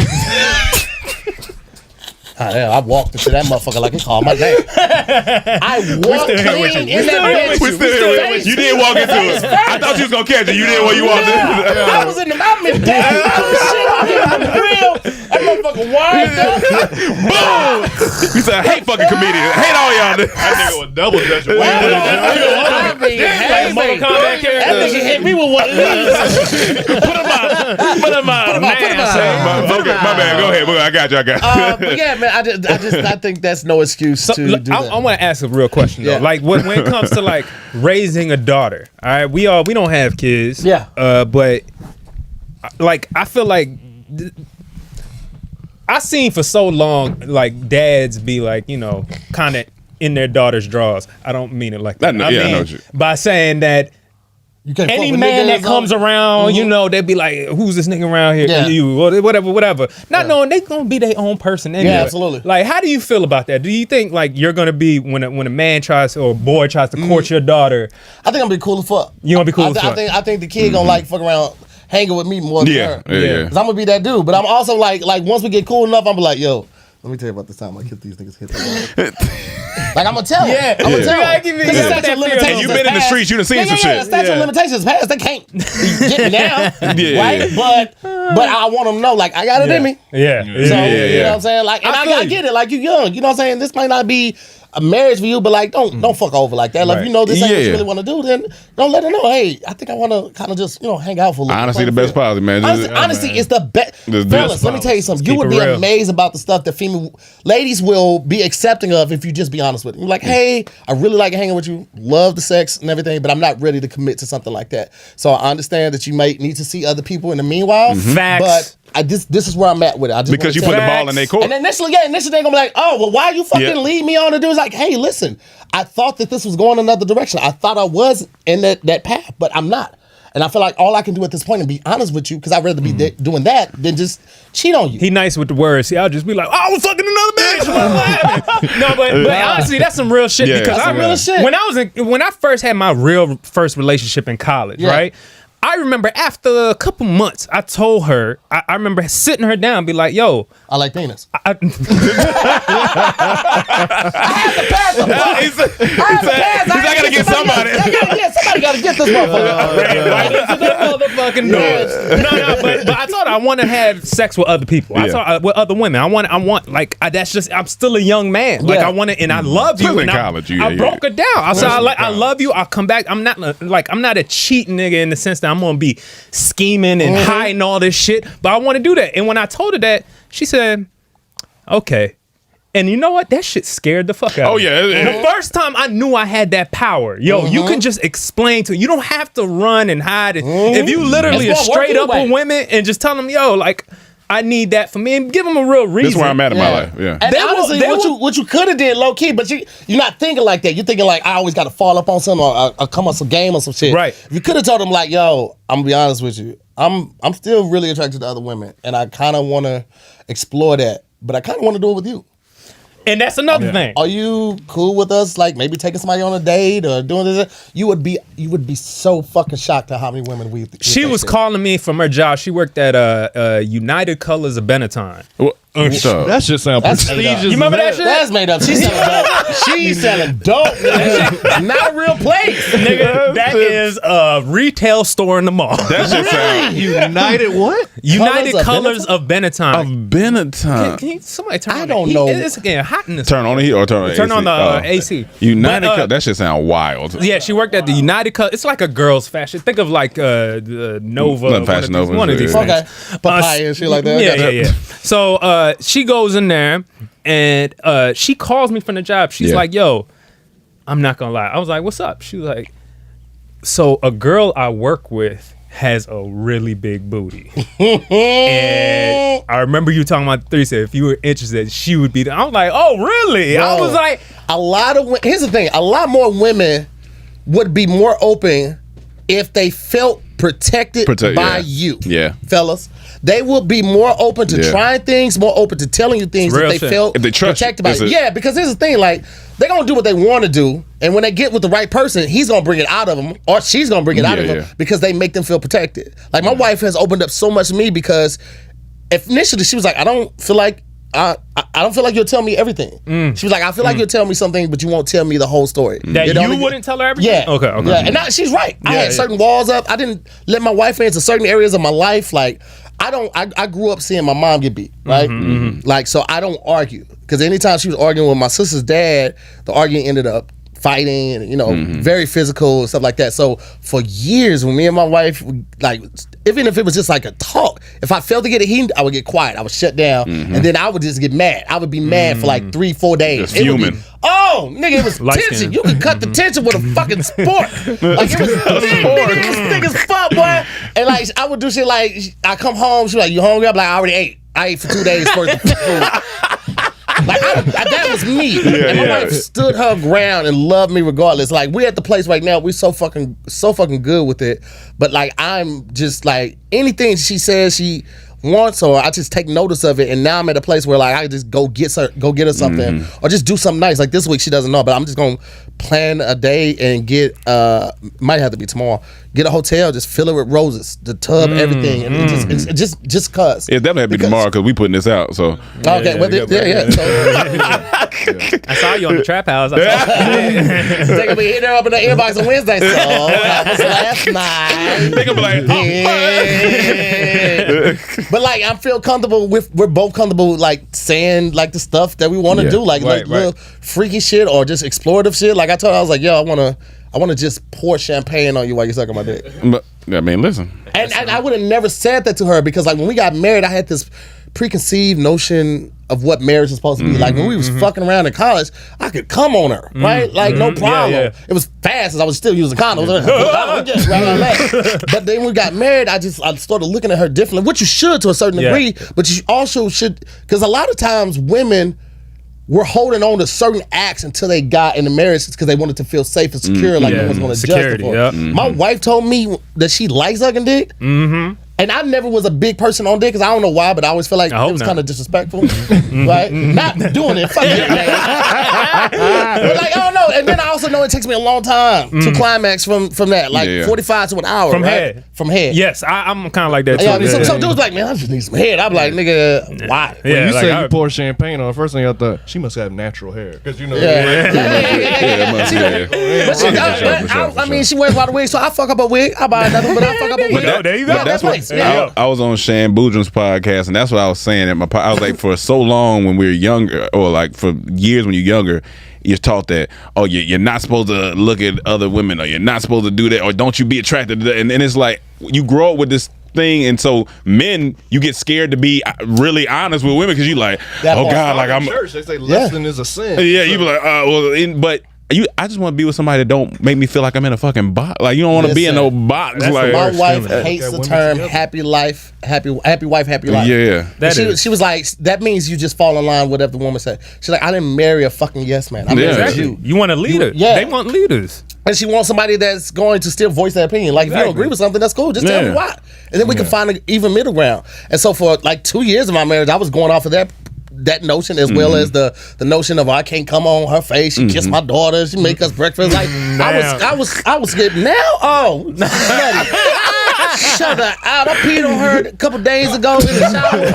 I walked into that motherfucker like he called my name. I walked clean in that bitch. We still here with you. You didn't walk into it. I thought you was gonna catch it. You didn't when you walked in. I was in the mountain down. Shit out here on the grill. That motherfucker wired up. Boom! You said, I hate fucking comedians. I hate all y'all. That nigga was double dutching. That nigga hit me with one of these. Put him out. Okay, my bad. Go ahead. I got you. But yeah, man, I think that's no excuse to do that. I want to ask a real question though. Like when it comes to like raising a daughter, all right, we don't have kids. But like I feel like I seen for so long like dads be like, you know, kind of in their daughter's drawers. I don't mean it like that. I mean by saying that any man that comes around, you know, they'd be like, who's this nigga around here? You, whatever. Not knowing they gonna be their own person anyway. Yeah, absolutely. Like, how do you feel about that? Do you think like you're gonna be when a man tries or a boy tries to court your daughter? I think I'm gonna be cool as fuck. You gonna be cool as fuck? I think the kid gonna like fuck around hanging with me more than her. Cause I'm gonna be that dude. But I'm also like once we get cool enough, I'm be like, yo, let me tell you about this time I hit these niggas hit them. Like I'm gonna tell you. I'm gonna tell you. And you've been in the streets, you done seen some shit. The statute of limitations passed. They can't get me now. Right? But I want them to know, like, I got it in me. So, you know what I'm saying? Like, and I get it. Like, you young. You know what I'm saying? This might not be a marriage for you, but like, don't fuck over like that. Like, if you know this ain't what you really want to do, then don't let her know, hey, I think I want to kind of just, you know, hang out for a little bit. Honestly, the best policy, man. Honestly, it's the best. Fellas, let me tell you something. You would be amazed about the stuff that female ladies will be accepting of if you just be honest with them. You're like, hey, I really like hanging with you, love the sex and everything, but I'm not ready to commit to something like that. So I understand that you might need to see other people in the meanwhile. Facts. But this is where I'm at with it. I just because you put the ball in their court. And initially they're gonna be like, oh, well, why you fucking lead me on to do? It's like, hey, listen, I thought that this was going another direction. I thought I was in that path, but I'm not. And I feel like all I can do at this point is be honest with you, because I'd rather be doing that than just cheat on you. He nice with the words. See, I'll just be like, oh, I was fucking another bitch. No, but honestly, that's some real shit. Because that's some real shit. When I first had my real first relationship in college, right? I remember after a couple months, I told her, I remember sitting her down and be like, yo. I like penis. I had to pass the buck. He's not going to get somebody. Somebody got to get this motherfucker. Right into the motherfucking doors. No, but I told her I want to have sex with other people. I told with other women. I want like, that's just, I'm still a young man. Like, I want to, and I love you. In college, I broke her down. I said, I love you. I'll come back. I'm not a cheat nigga in the sense that I'm gonna be scheming and hiding all this shit, but I want to do that. And when I told her that, she said, okay. And you know what? That shit scared the fuck out of me. The first time I knew I had that power. Yo, you can just explain to, you don't have to run and hide. If you literally are straight up with women and just tell them, yo, like, I need that for me, and give them a real reason. This is where I'm at in my life. Yeah. And They honestly, what you could have did low key, but you're not thinking like that. You're thinking like, I always got to fall up on something or come on some game or some shit. Right. If you could have told them like, yo, I'm gonna be honest with you, I'm still really attracted to other women, and I kind of want to explore that, but I kind of want to do it with you. And that's another thing. Are you cool with us, like maybe taking somebody on a date or doing this? You would be so fucking shocked at how many women we. She was calling me from her job. She worked at United Colors of Benetton. So, That shit sound That's prestigious. You remember that as shit? That's made up. She's selling dope. She's selling dope. Nigga. Not a real place. Nigga, that is a retail store in the mall. that shit sound United what? United Colors Colors of Benetton. of Benetton. Can you, somebody turn I on don't the know. heat? It's getting hot in this. Turn on the heat or turn on the Turn AC? on the Oh. AC. United But, Cup. That shit sound wild. Yeah, she worked at the United Colors. It's like a girl's fashion. Think of like the Nova. Nothing Fashion Nova. One of these things. Okay. Papaya and shit like that. Yeah. So she goes in there and she calls me from the job. She's Yeah. like, yo, I'm not gonna lie. I was like, what's up? She was like, so a girl I work with has a really big booty. And I remember you talking about the threesome. If you were interested, she would be there. I was like, oh, really? I Bro, was like, a lot of here's the thing. A lot more women would be more open if they felt protected by you. Yeah. Fellas. They will be more open to Yeah. trying things, more open to telling you things Real if they shit. felt If they trust you. protected by That's you. it. Yeah, because here's the thing, like, they're gonna do what they want to do, and when they get with the right person, he's gonna bring it out of them, or she's gonna bring it out of Yeah, them yeah. because they make them feel protected. Like, my wife has opened up so much to me because initially she was like, I don't feel like you'll tell me everything. She was like, I feel like you'll tell me something, but you won't tell me the whole story. that It you only- wouldn't tell her everything? Yeah. Okay. Yeah, and she's right. I had certain walls up. I didn't let my wife into certain areas of my life. Like, I grew up seeing my mom get beat, right? Like, so I don't argue. Because anytime she was arguing with my sister's dad, the argument ended up fighting and, very physical and stuff like that. So for years, when me and my wife, like, even if it was just like a talk, if I failed to get a heat, I would get quiet. I would shut down. And then I would just get mad. I would be mad for like 3-4 days. Just It would be, fuming. oh, nigga, it was Light tension. skin. You could cut the tension with a fucking sport. Like, it was thick as fuck, boy. And like, I would do shit like, I come home, she like, you hungry? I'm like, I already ate. I ate for 2 days worth of food. Like, that was me. And my wife stood her ground and loved me regardless. Like, we're at the place right now, we're so fucking good with it. But like, I'm just like, anything she says she wants, or I just take notice of it, and now I'm at a place where like I just go get her something, or just do something nice. Like this week she doesn't know, but I'm just gonna plan a day and get might have to be tomorrow. Get a hotel, just fill it with roses, the tub, everything, and it just cause. It definitely have to be tomorrow because we putting this out. So Okay, well, yeah. So, I saw you on the Trap House. I saw they're gonna be hitting her up in the inbox on Wednesday. So that was last night. they gonna be like, Yeah. But like, I feel comfortable with, we're both comfortable like saying like the stuff that we want to Yeah. do, like Right, little freaky shit or just explorative shit. Like I told her, I was like, yo, I want to just pour champagne on you while you're sucking my dick. but I mean, listen. And I would have never said that to her because like when we got married, I had this preconceived notion of what marriage is supposed to be. Like when we was fucking around in college, I could come on her, right? Like no problem. yeah. It was fast as I was still using condoms. But then when we got married, I started looking at her differently, which you should to a certain degree, but you also should, because a lot of times women were holding on to certain acts until they got in the marriage because they wanted to feel safe and secure, like no one's going to judge Security, them for it. yeah. My wife told me that she likes sucking dick. And I never was a big person on dick because I don't know why, but I always feel like I hope it was not. kind of disrespectful, right? Not doing it, fuck it, man. But like, I don't know. And then I also know it takes me a long time to climax from that, like Yeah. 45 to an hour, From right? head. From head. Yes, I'm kind of like that too. Yeah, some dudes like, man, I just need some head. I'm like, nigga, why? Yeah, When you like, say you pour champagne on, the first thing I thought, she must have natural hair. Because, Yeah. Yeah, must be, yeah. But she, For sure. I mean, she wears a lot of wigs, so I fuck up a wig. I buy another, but I fuck up a wig. There you go. Yeah, That's that what place. Yeah. I was on Shan Boudreaux's podcast, and that's what I was saying. I was like, for so long when we were younger, or like for years when you're younger, you're taught that, oh, you're not supposed to look at other women, or you're not supposed to do that, or don't you be attracted to that. And it's like you grow up with this thing, and so men, you get scared to be really honest with women because you like, That oh part. God, like I'm. church, they say lust is a sin. Yeah, you be like, but I just want to be with somebody that don't make me feel like I'm in a fucking box. Like you don't want to be in no box. Like My wife Got hates the women term together. happy life, happy wife, happy life. yeah. She was like, that means you just fall in line with whatever the woman said. She's like, I didn't marry a fucking yes man. I married Exactly. you. You want a leader. Yeah. They want leaders. And she wants somebody that's going to still voice their opinion. Like, if you don't agree with something, that's cool. Just tell me Yeah. why. And then we can find an even middle ground. And so for like 2 years of my marriage, I was going off of that notion as well as the notion of I can't come on her face. She kiss my daughter. She make us breakfast. Like I was scared. Now, Nutty, shut her out. I peed on her a couple days ago in the shower.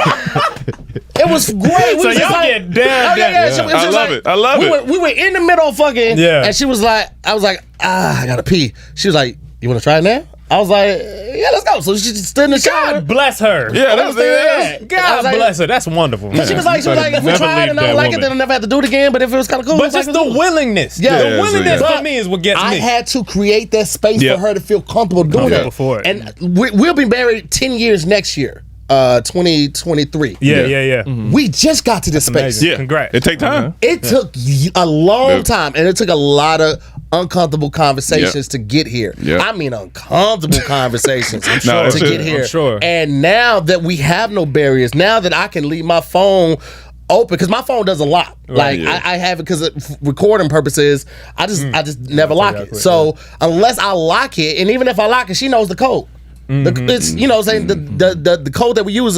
It was great. So y'all get down. I love it. I love it. We were in the middle of fucking. Yeah. And she was like, I was like, I gotta pee. She was like, you want to try it now? I was like, yeah, let's go. So she just stood in the shower. God bless her. Yeah, that's it. God bless her. That's wonderful. She was like, if we Never tried leave and I that don't like it, woman. then I never have to do it again. But if it was kind of cool, But it's like, just the willingness. Yeah. The willingness yeah. for me is what gets I me. had to create that space Yep. for her to feel comfortable doing Comfortable that. for it. And we'll be married 10 years next year, 2023. Yeah. We just got to this space. Amazing. Yeah, Congrats. It take time. It took a long Yeah. time, and it took a lot of uncomfortable conversations to get here. Yeah. I mean, uncomfortable conversations No, to that's get it. here. I'm sure. And now that we have no barriers, now that I can leave my phone open, because my phone does a lot. Like yeah. I have it because of recording purposes. I just never lock it. quick, So unless I lock it, and even if I lock it, she knows the code. It's saying the code that we use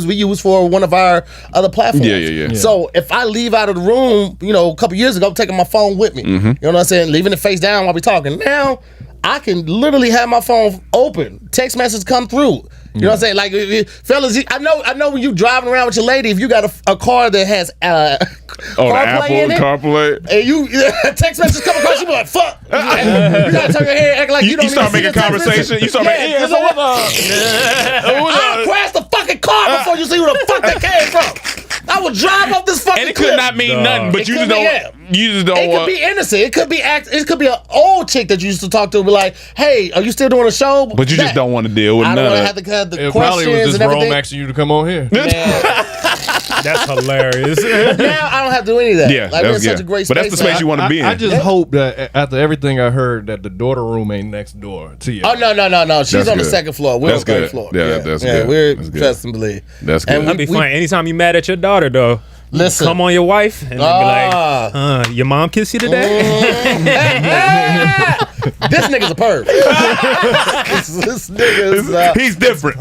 we use for one of our other platforms. Yeah. So if I leave out of the room, a couple years ago, taking my phone with me, you know what I'm saying, leaving it face down while we talking. Now I can literally have my phone open, text messages come through. You know what I'm saying? Like, fellas, I know when you driving around with your lady, if you got a car that has The CarPlay in it, CarPlay. and you text messages come across, you be like, fuck. You gotta turn your head, act like you don't You start even see making the text conversation. message. You start making. Yeah, so what's up? I'll crash the fucking car before you see where the fuck that came from. I will drive off this fucking And it cliff. could not mean nothing, but It you could just be, don't. yeah. You just don't It could want. be innocent. It could be an old chick that you used to talk to. Be like, hey, are you still doing a show? But you just don't want to deal with I don't none want of to that. have the It probably was questions just and Rome everything. asking you to come on here. That's hilarious. Now I don't have to do any of that. Yeah, like, we're in that's such good. a great But space. that's the space you want to be in. I just hope that after everything I heard, that the daughter room ain't next door to you. Oh no! She's That's on the good. second floor. We're That's on the third good. floor. Yeah, that's yeah, good. We're That's good. trust and believe. That's And good. That'd be fun. Anytime you mad at your daughter, though, Listen. come on your wife and be like, your mom kissed you today? This nigga's a perv. this nigga's He's different.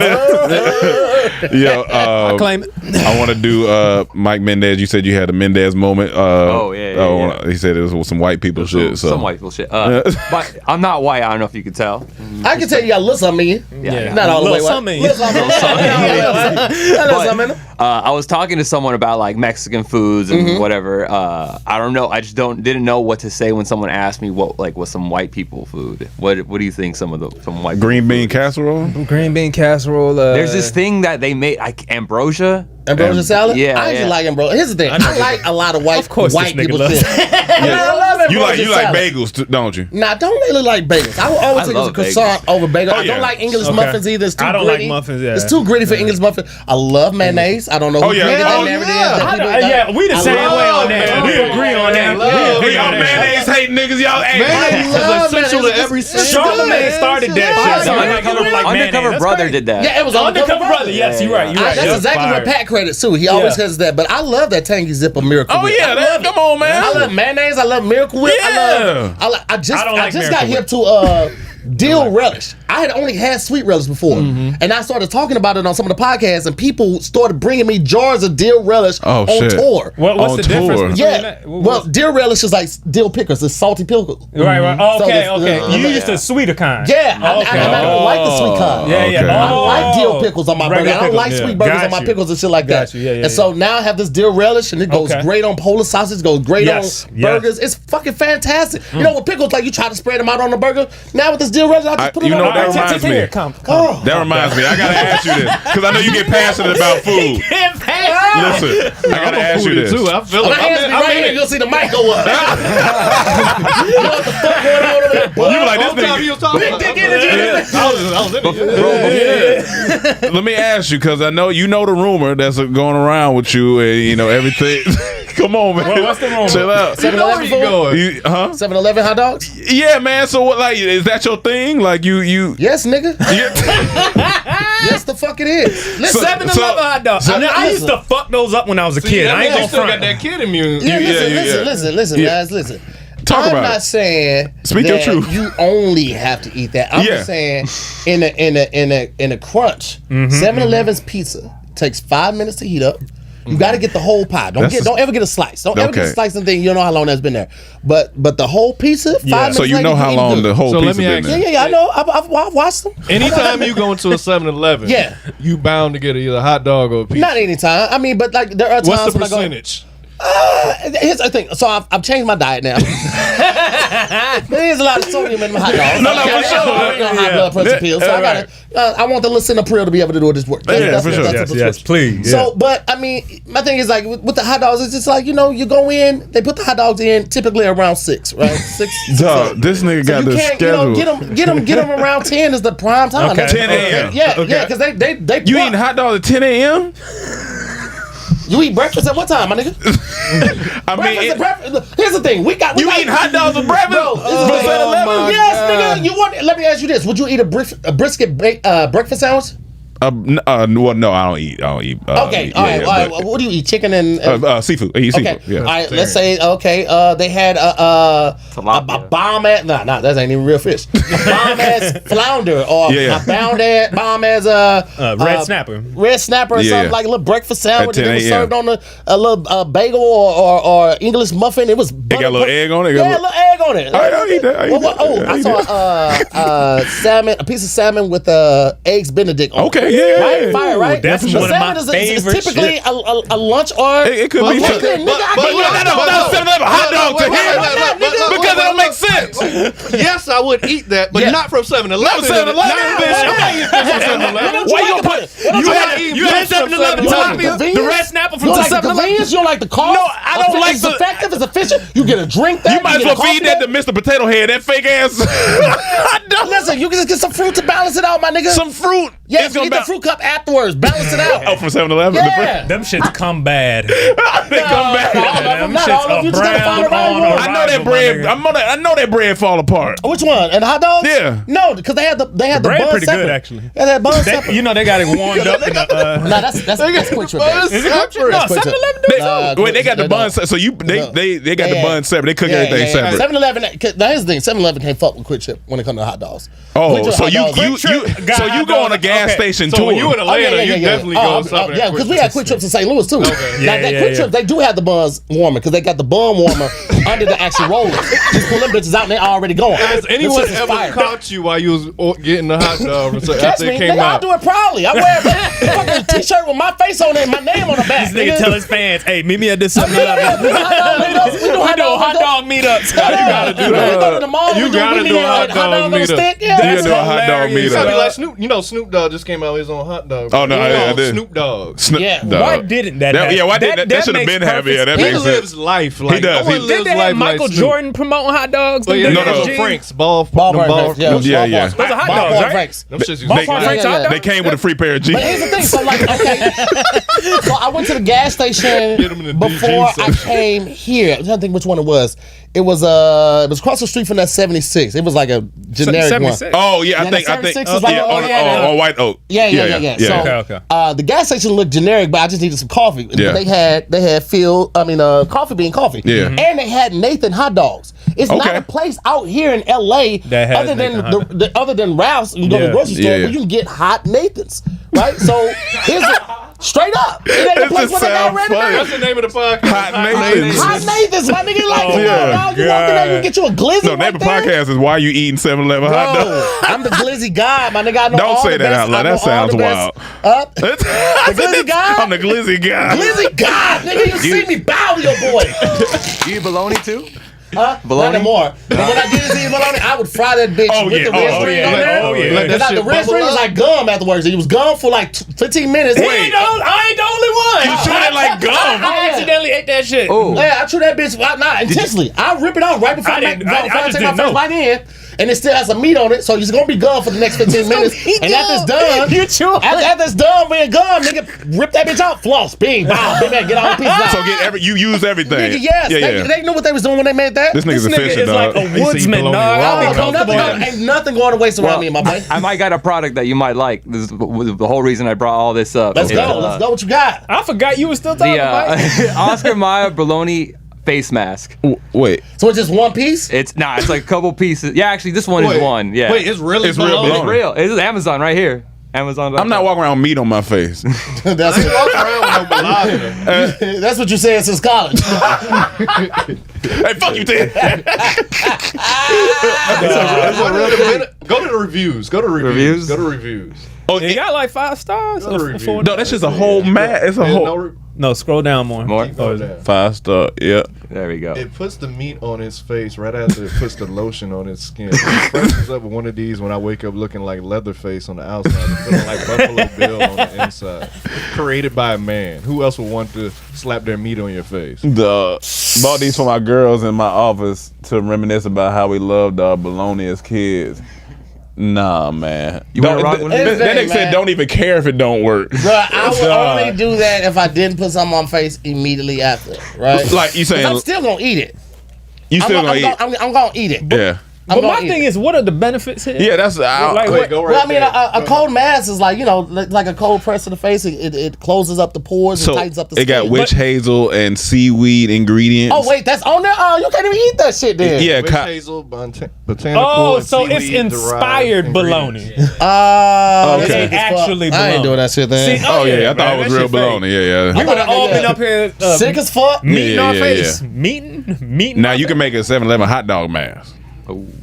Yo, Claim it. I want to do Mike Mendez. You said you had a Mendez moment. Yeah. He said it was some white people shit. So Some white people shit. But I'm not white. I don't know if you could tell. I can tell you got a little something in you. Yeah. Not all the way Little white. something in you. Little something in you. I was talking to someone about like Mexican foods and whatever. I don't know. I just didn't know what to say when someone asked me what's some white people food. What do you think some white green people bean food is? casserole. Green bean casserole. There's this thing that they made, like ambrosia. Ambrosia salad? Yeah, I actually yeah. like ambrosia. Here's the thing. I like a lot of white course white this nigga people loves shit. I love You ambrosia like salad. bagels, don't you? Nah, I don't really like bagels. I will always I take a love croissant over bagel. I yeah. don't like English Okay. muffins either. It's too I don't gritty. like muffins, yeah. It's too gritty for English muffins. I love mayonnaise. I don't know who yeah. created that Oh, narrative. yeah. that people- Yeah, we the I same way love on that. mayonnaise. We agree on that. Hey, y'all mayonnaise hating niggas, y'all. Hey, Mayonnaise love is essential mayonnaise. to every It's- Charlamagne started that shit. So I don't like Undercover mayonnaise. Brother That's did that. Yeah, it was Undercover Brother. Yes, you're right. You're right. That's exactly what Pat credits too. He always says that. But I love that tangy zipper Miracle Oh Whip. yeah, come on, man. I love mayonnaise. I love Miracle Whip. Yeah. I just don't like got Miracle hip to dill relish. I had only had sweet relish before, and I started talking about it on some of the podcasts, and people started bringing me jars of dill relish Oh, on shit. tour. What's On the tour. difference? Yeah, between that? well, dill relish is like dill pickles. It's salty pickles. Right. So Okay. this- Okay. You used the sweeter kind. Yeah, I don't like the sweet kind. Yeah. Okay. Yeah. I like dill pickles on my burger. Regular I don't like pickles, sweet yeah. burgers Got on my you. pickles and shit like Got that. you, yeah, and so now I have this dill relish, and it goes Okay. great on Polish sausage. Goes great Yes, on yes. burgers. It's fucking fantastic. You know, with pickles, like you try to spread them out on the burger. Now with this dill relish, I just put it you on. know that the burger. reminds me. Come. Oh. That reminds me. I gotta ask you this because I know you get passionate about food. Listen, I gotta ask you this. too. I feel My it. hands be right here. You'll see the mic go up. You know what the fuck going on over there? You were like this Whole time nigga. you was talking about Big dick energy. I was in it. let me ask you, because I know you know the rumor that's going around with you and you know everything. Come on, man. What's the rumor? Chill out. 7-Eleven food? You, huh? 7-Eleven hot dogs? Yeah, man. So what? Like, is that your thing? Like, you? Yes, nigga. Yeah. Yes, the fuck it is. Listen, 7-Eleven hot dogs. I used to fuck those up when I was a kid. I ain't gonna still front. got that kid in you. listen, guys, listen. Talk I'm about not it. saying Speak your that truth. you only have to eat that. I'm Yeah. just saying in a crunch, 7-Eleven's pizza takes 5 minutes to heat up. You got to get the whole pie. Don't ever get a slice. Don't ever get a Okay. slice and think you don't know how long that's been there. But the whole pizza, 5 minutes. So you later, know how eat long good. the whole So let pizza me been ask there. Yeah, I know. I've watched them. Anytime you go into a 7-Eleven, Yeah. you bound to get either a hot dog or a pizza. Not anytime. I mean, but like there are times What's the when percentage? Here's the thing. So I've changed my diet now. There is a lot of sodium in my hot dogs. No, for sure. High blood pressure pills. So I got I want the lisinopril to be able to do this work. Yeah, for sure. Yes, please. So, but I mean, my thing is like with the hot dogs, it's just like you go in. They put the hot dogs in typically around 6, right? 6. Dog, this nigga got you the can't, schedule. get them around 10 is the prime time. Okay. 10 a.m. Yeah, Okay. yeah, because they You eating hot dogs at 10 a.m.? You eat breakfast at what time, my nigga? I mean, breakfast. Here's the thing. We got you eating hot dogs for breakfast? Bro, For 7-Eleven? yes, nigga. You want? Let me ask you this: would you eat a brisket breakfast sandwich? Well, no, I don't eat. Okay, all right. What do you eat? Chicken and seafood. I eat okay. seafood. Yeah. All right. Let's say they had a bomb ass. Nah, that ain't even real fish. A bomb ass flounder or Yeah. a bomb ass red snapper. red snapper or Yeah, something yeah. like a little breakfast sandwich. At And it was 10 a.m. served on a little bagel or English muffin. It was They got a little egg on it. Yeah, a little egg on it. I eat that. I eat that. I eat saw salmon, a piece of salmon with eggs Benedict on it. Okay, yeah. Right, fire, right? That's So one of my salmon is favorite typically shit. a lunch or It could be. nigga, Not 7-Eleven hot dog to him because it don't make sense. Yes, I would eat that, but Yeah. not from 7-Eleven. Not 7-Eleven. Why you gonna put? You had 7-Eleven the red snapper from You don't like the 7-Eleven. convenience? You don't like the cost? No, I don't like it's the- effective. It's efficient. You get a drink there. You might as get well a feed that to coffee Mr. Potato Head. That fake ass hot there. dog. Listen, you can just get some fruit to balance it out, my nigga. Some fruit. Yeah, It's you gonna get the fruit cup afterwards. Balance it out. Oh, from 7-Eleven. Yeah. Them shits come bad. They come back. Them not all of you shits just gotta find are the right brown one. on I know that arrival, bread. my nigga. I know that bread fall apart. Which one? And hot dogs? Yeah. No, because they had the bread bun pretty good, separate. actually. Yeah, that bun separate. You know they got it warmed up in the. No, that's quick trip. Buns Is it Quick Trip? No, Quick Trip. 7-Eleven do it too. Wait, they got the no. bun. So you they got the Yeah. bun separate. They cook everything separate. 7-Eleven. Now here's the thing: 7-Eleven can't fuck with Quick Trip when it comes to hot dogs. Oh, Quick Trip so hot you dogs- so you go on a gas station So tour. when you in Atlanta, you definitely go something. Yeah, because we had Quick Trips in St. Louis too. Now Yeah, that yeah, Quick yeah. Trip, they do have the buns warmer because they got the bun warmer under the actual rollers. Just pull them bitches out and they're already going. Has anyone This shit is ever fire. caught you while you was getting the hot dog Catch after me, it came nigga, I'll out? do it proudly. I wear a fucking t-shirt with my face on it and my name on the back. This nigga tell his fans, "Hey, meet me at this 7-Eleven. We do We do hot dog meetups." You gotta do that. We go to the mall. You we do gotta do a hot dog on the meetup. stick. You Yeah, gotta do a hot dog hilarious. You gotta be meetup. like Snoop. You know Snoop Dogg just came out with his own hot dog. Oh, no, I did. Snoop Dogg. Yeah. Why didn't that? happen? Yeah, why did that should have makes been happy? Yeah, that He makes sense. lives life. Like, He does. no one He- lives Didn't they have life Michael like Snoop. Jordan promoting hot dogs? Oh, yeah, Them No, days, no. G? Frank's Ballpark ball. Franks, yeah. Yeah. Those are hot Ballpark dogs, right? Franks. Them shits used to Ballpark be Franks hot dogs? They came with a free pair of jeans. But here's the thing. So like, okay. So I went to the gas Get 'em in station the before DG I came here. I'm trying to think which one it was. It was across the street from that 76. It was like a generic one. 76. Oh yeah, I Yeah, think the 76 is like yeah, on on White Oak. Yeah. So Okay. the gas station looked generic, but I just needed some coffee. Yeah. They had coffee bean coffee. Yeah. And they had Nathan hot dogs. It's not Okay. a place out here in LA That has other Nathan hot than other than Ralph's. You go to the Yeah. grocery store, Yeah. where you can get hot Nathans, right? So here's straight up. It ain't a It place just where they got sound ready funny. That's the name of the podcast. Hot Nathans. Hot Nathans, my nigga. Like, come yeah. on, dog. You walk in there, you get you a glizzy. No, name of right there. podcast is Why You Eating 7-Eleven Hot Bro, Dogs. I'm the glizzy guy, my nigga. I know Don't all say the that best. out loud. I know That sounds all the best. wild. The glizzy guy? I'm the glizzy guy. Glizzy guy, nigga. You see me bow to your boy. Do you bologna too? Not Bologna? anymore. But when I did see bologna, I would fry that bitch Oh, with yeah. the red Oh, string yeah. on there. Oh, yeah. Let that Because shit the red bubble string was up. like gum afterwards. It was gum for like 15 minutes. I ain't the only one. You chewing it like gum. I accidentally ate that shit. Oh, Yeah, I chew that bitch not intentionally. I rip it out right before I I didn't- I take just my didn't first know. bite in. And it still has some meat on it, so it's gonna be gone for the next 15 minutes. And after it's done, You chew it. after it's done being gone, nigga, rip that bitch out, floss, bing, bow, bing, bang, get all the pieces out. So you use everything. Nigga, yes, Yeah. they knew what they was doing when they made that. This This nigga's a nigga fisher, is dog. like a woodsman, bologna dog. raw. I'll be Oh, comfortable. ain't nothing going to waste around me, my boy. I might got a product that you might like. This is the whole reason I brought all this up. Let's Is, go. Let's go. What you got? I forgot you were still talking The about it. Oscar Mayer bologna face mask. Wait. So it's just one piece? It's it's like a couple pieces. Yeah, actually, this one is Wait, one. Yeah, Wait, it's really It's real bologna? it's bologna. real. It's Amazon right here. Amazon. I'm not walking around with meat on my face. That's Walk around with no bologna. that's what you said since college. Hey, fuck you, Ted. Go to the reviews. Go to reviews. Reviews? Go to reviews. You got like 5 stars? Go to Or reviews. 4? No, that's just a whole mat. It's a Yeah, whole No, scroll down more. More? Oh, is it? 5-star. Yeah. There we go. It puts the meat on his face right after it puts the lotion on his skin. It freshes up with one of these when I wake up looking like Leatherface on the outside and feeling like Buffalo Bill on the inside. Created by a man. Who else would want to slap their meat on your face? Bought these for my girls in my office to reminisce about how we loved bologna as kids. Nah, man. You wanna rock one of these? That nigga Man. said don't even care if it don't work. Bruh, I would only do that if I didn't put something on my face immediately after, right? Like you 'Cause I'm saying, still gonna eat it. you still gonna eat. I'm gonna eat it. Yeah. But my thing is, what are the benefits here? Yeah, that's Like, Wait, what- go right Well, I mean, there. a cold mask is like, like a cold press to the face. It closes up the pores So and tightens up the it skin. got witch hazel and seaweed ingredients. Oh, wait, that's on there? Oh, you can't even eat that shit then. Yeah, Witch hazel, botanical, Oh, and so it's seaweed-derived inspired bologna. ingredients. Oh, Okay. It actually I ain't bologna. doing that shit then. See, Oh yeah, I thought man, it was that real shit fake. bologna. Yeah. We would have all been up here Sick as fuck. meeting Yeah, our yeah, face. Meeting. Now you can make a 7-Eleven hot dog mask.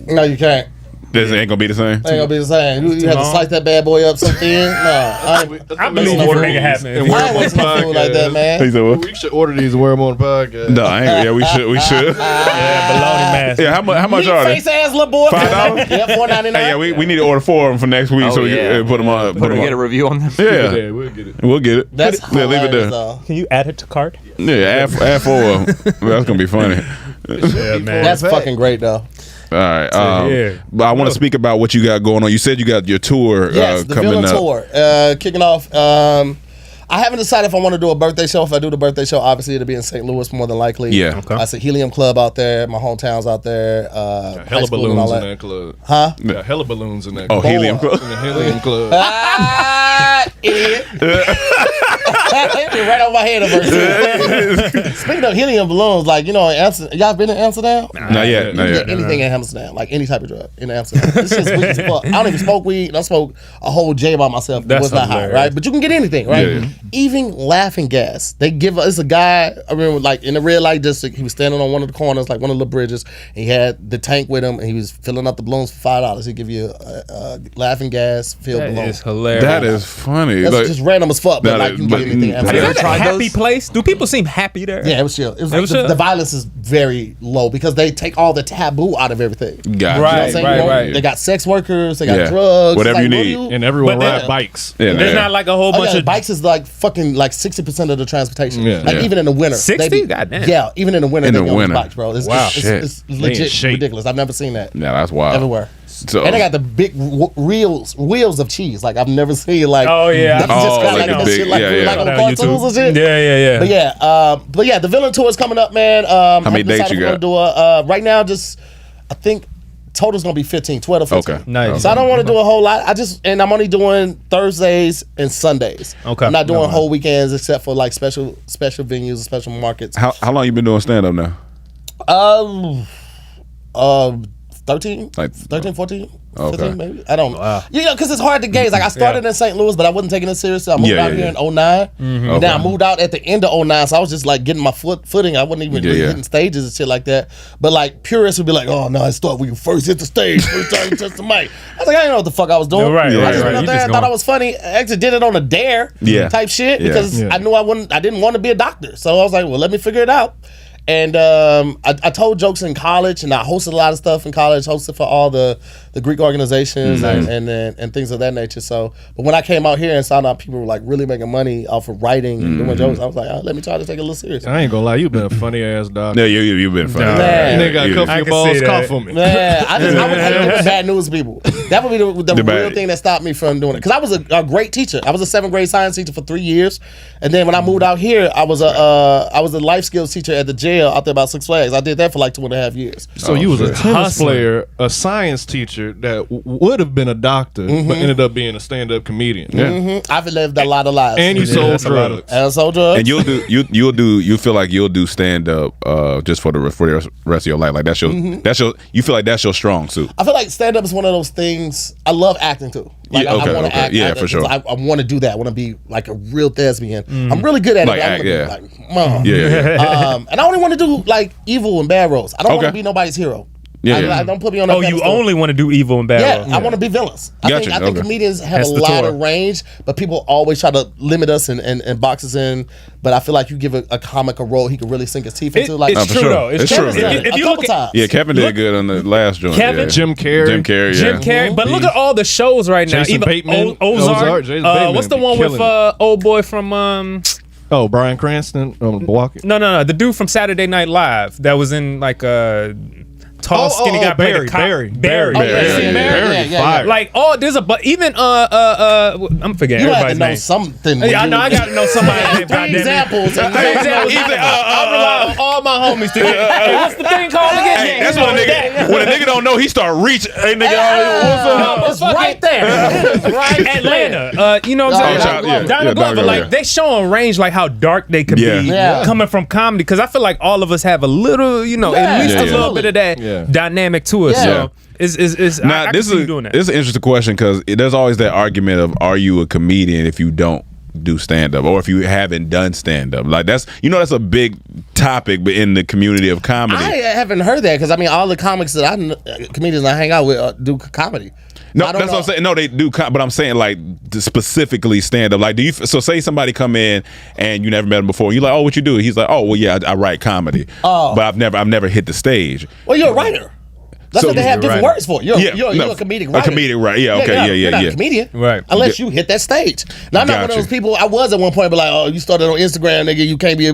No, you can't. This ain't gonna be the same. Ain't gonna be the same. You have to long. slice that bad boy up so thin. No, I believe you can make it happen. And I ain't wasting my food like that, man. He said what? We should order these and wear them on the podcast. No, I ain't. Yeah, we should. We should. Yeah, bologna mask. Yeah, how much Meat are they? face ass little boy. $5? Yeah, $4.99. Hey, yeah, we need to order 4 of them for next week, Oh, so we yeah. can put them on. Put get a review on them. Yeah, Yeah, we'll get it. we'll get it. That's yeah, leave it hilarious, there. though. Can you add it to cart? Yeah, add 4 of them. That's gonna be funny. Yeah, man. That's fucking great though. All right. yeah. But I want to speak about what you got going on. You said you got your tour Yes, the coming Villain up. Tour kicking off. I haven't decided if I want to do a birthday show. If I do the birthday show, obviously it'll be in St. Louis more than likely. Yeah. Okay. I see Helium Club out there. My hometown's out there. High Hella school and all balloons in that. that club. Huh? Yeah, hella balloons in that Oh, club. Helium Club. In the Helium Club. Idiot. Right over my head. Speaking of helium balloons, like, in Amsterdam, y'all been in Amsterdam? Not yet. Not You yet. get anything in Amsterdam, like any type of drug in Amsterdam. This shit's weak as fuck. I don't even smoke weed. I smoke a whole J by myself. It That's was not high, hilarious. right? But you can get anything, right? Yeah. Even laughing gas. They give us a guy. I remember, like in the red light district, he was standing on one of the corners, like one of the bridges. And he had the tank with him, and he was filling up the balloons for $5. He'd give you a laughing gas filled That balloon. is hilarious. That is funny. That's Like, just random as fuck, but That like is- you can get but- anything. in Have Is you Amsterdam. ever that a tried happy those? place? Do people seem happy there? Yeah, it was chill. It was, It was chill? the violence is very low because they take all the taboo out of everything. You know Gotcha. what I'm Right, saying? right. They got sex workers, they got Yeah. drugs, Whatever it's you like, need. what do And everyone But ride then- bikes. Yeah, There's yeah. not like a whole Oh, bunch yeah, of bikes is like fucking like 60% of the transportation. Yeah. Like Yeah. even in the winter. 60? they be- Goddamn. Yeah, even in the winter In they the be on these winter. bikes, bro. It's, Wow. Shit. it's They in legit shape. ridiculous. I've never seen that Yeah, that's wild. everywhere. So, And they got the big wheels of cheese. Like I've never seen like. Oh, yeah. That's Oh, just kind of like like the this big- shit like, yeah, yeah. like on On cartoons YouTube. and shit. Yeah. But yeah, the Villain Tour is coming up, man. How many dates you got? Do right now, just I think total's gonna be 15, 12 to 15. Okay. Nice. So I don't want to do a whole lot. I'm only doing Thursdays and Sundays. Okay. I'm not doing No. whole weekends except for like special venues, special markets. how long you been doing stand up now? 13, Like- 13, 14, Okay. 15 maybe. I don't know. Because it's hard to gauge. Like I started in St. Louis, but I wasn't taking it seriously. I moved Yeah, out yeah, here yeah. in 09. Mm-hmm. And then I moved out at the end of 09, so I was just like getting my footing. I wasn't even Yeah, really yeah. hitting stages and shit like that. But like purists would be like, "Oh no, I start when you first hit the stage, first time you touch the mic." I was like, I didn't know what the fuck I was doing. Right, right, I just right. went up You there just and thought going- I was funny. I actually did it on a dare Yeah. type shit Yeah. because Yeah. I knew I didn't want to be a doctor. So I was like, well, let me figure it out. And I told jokes in college, and I hosted a lot of stuff in college. Hosted for all the Greek organizations and things of that nature. So, but when I came out here and found out people were like really making money off of writing and doing jokes, I was like, let me try to take it a little serious. I ain't gonna lie, you've been a funny ass dog. Yeah, you've been funny. Man. You nigga got cuff your balls, cough for me. Man, I would hate with bad news people. That would be the real thing that stopped me from doing it. Because I was a great teacher. I was a 7th grade science teacher for 3 years, and then when I moved out here, I was a life skills teacher at the jail out there about Six Flags. I did that for like 2.5 years. So you was a tennis player, a science teacher that would have been a doctor, but ended up being a stand-up comedian. I've lived a lot of lives. And you sold drugs. And I sold drugs. And you feel like you'll do stand up just for the rest of your life. Like that's your you feel like that's your strong suit. I feel like stand up is one of those things. I love acting too. Like I want to act. Yeah, for sure. I want to do that. I want to be like a real thespian. I'm really good at Like it. act, Be like, Mom. Yeah. And I only want to do like evil and bad roles. I don't want to be nobody's hero. I don't put me on that you pedestal. only want to do evil and bad roles. I want to be villains. I Gotcha, think comedians have That's a the lot tour. of range, but people always try to limit us and box us in. But I feel like you give a comic a role he can really sink his teeth into. Like It's for true sure. though. It's true. If you look at times. Yeah, Kevin did good on the last joint. Kevin? yeah. Jim Carrey. Jim Carrey, but look at all the shows right now. Jason Even Bateman. Ozark. Jason Bateman What's the be one with killing old boy from Oh, Bryan Cranston, Milwaukee. No, the dude from Saturday Night Live that was in like tall, skinny guy. played a cop. Barry. Barry. Oh, yeah, You seen Barry? Fire. Like, there's but even I'm forgetting You have to everybody's know name. something. Yeah, I know. I gotta know somebody's name. 3 goddamn it. examples. And Three examples. I rely on all my homies to hey, what's the thing called again? Hey, that's when a nigga don't know, he start reaching. Hey nigga, it's right there. Right, Atlanta. You know what I'm saying? yeah. Donald Yeah, Glover, Donald, like yeah. they showing range, like how dark they could be Yeah. coming from comedy. Because I feel like all of us have a little, at least Yeah, a yeah. little bit of that Yeah. dynamic to us. Yeah. So is Now I this can see you is doing that. this is an interesting question because there's always that argument of are you a comedian if you don't do stand up or if you haven't done stand up. Like that's a big topic but in the community of comedy. I haven't heard that because all the comics that comedians I hang out with do comedy. No, I don't that's know. what I'm saying. No, they do, but I'm saying like specifically stand up. Like, do you? So say somebody come in and you never met him before. And you're like, oh, what you do? He's like, oh, well, yeah, I write comedy. Oh. But I've never hit the stage. Well, you're a writer. That's So what they have you're a different writer. words for. You're a comedic writer. A comedic writer. Yeah. Okay. You're not Yeah. a comedian, Right. Unless you hit that stage. Now I'm not one of Gotcha. those people. I was at one point, but like, oh, you started on Instagram, nigga. You can't be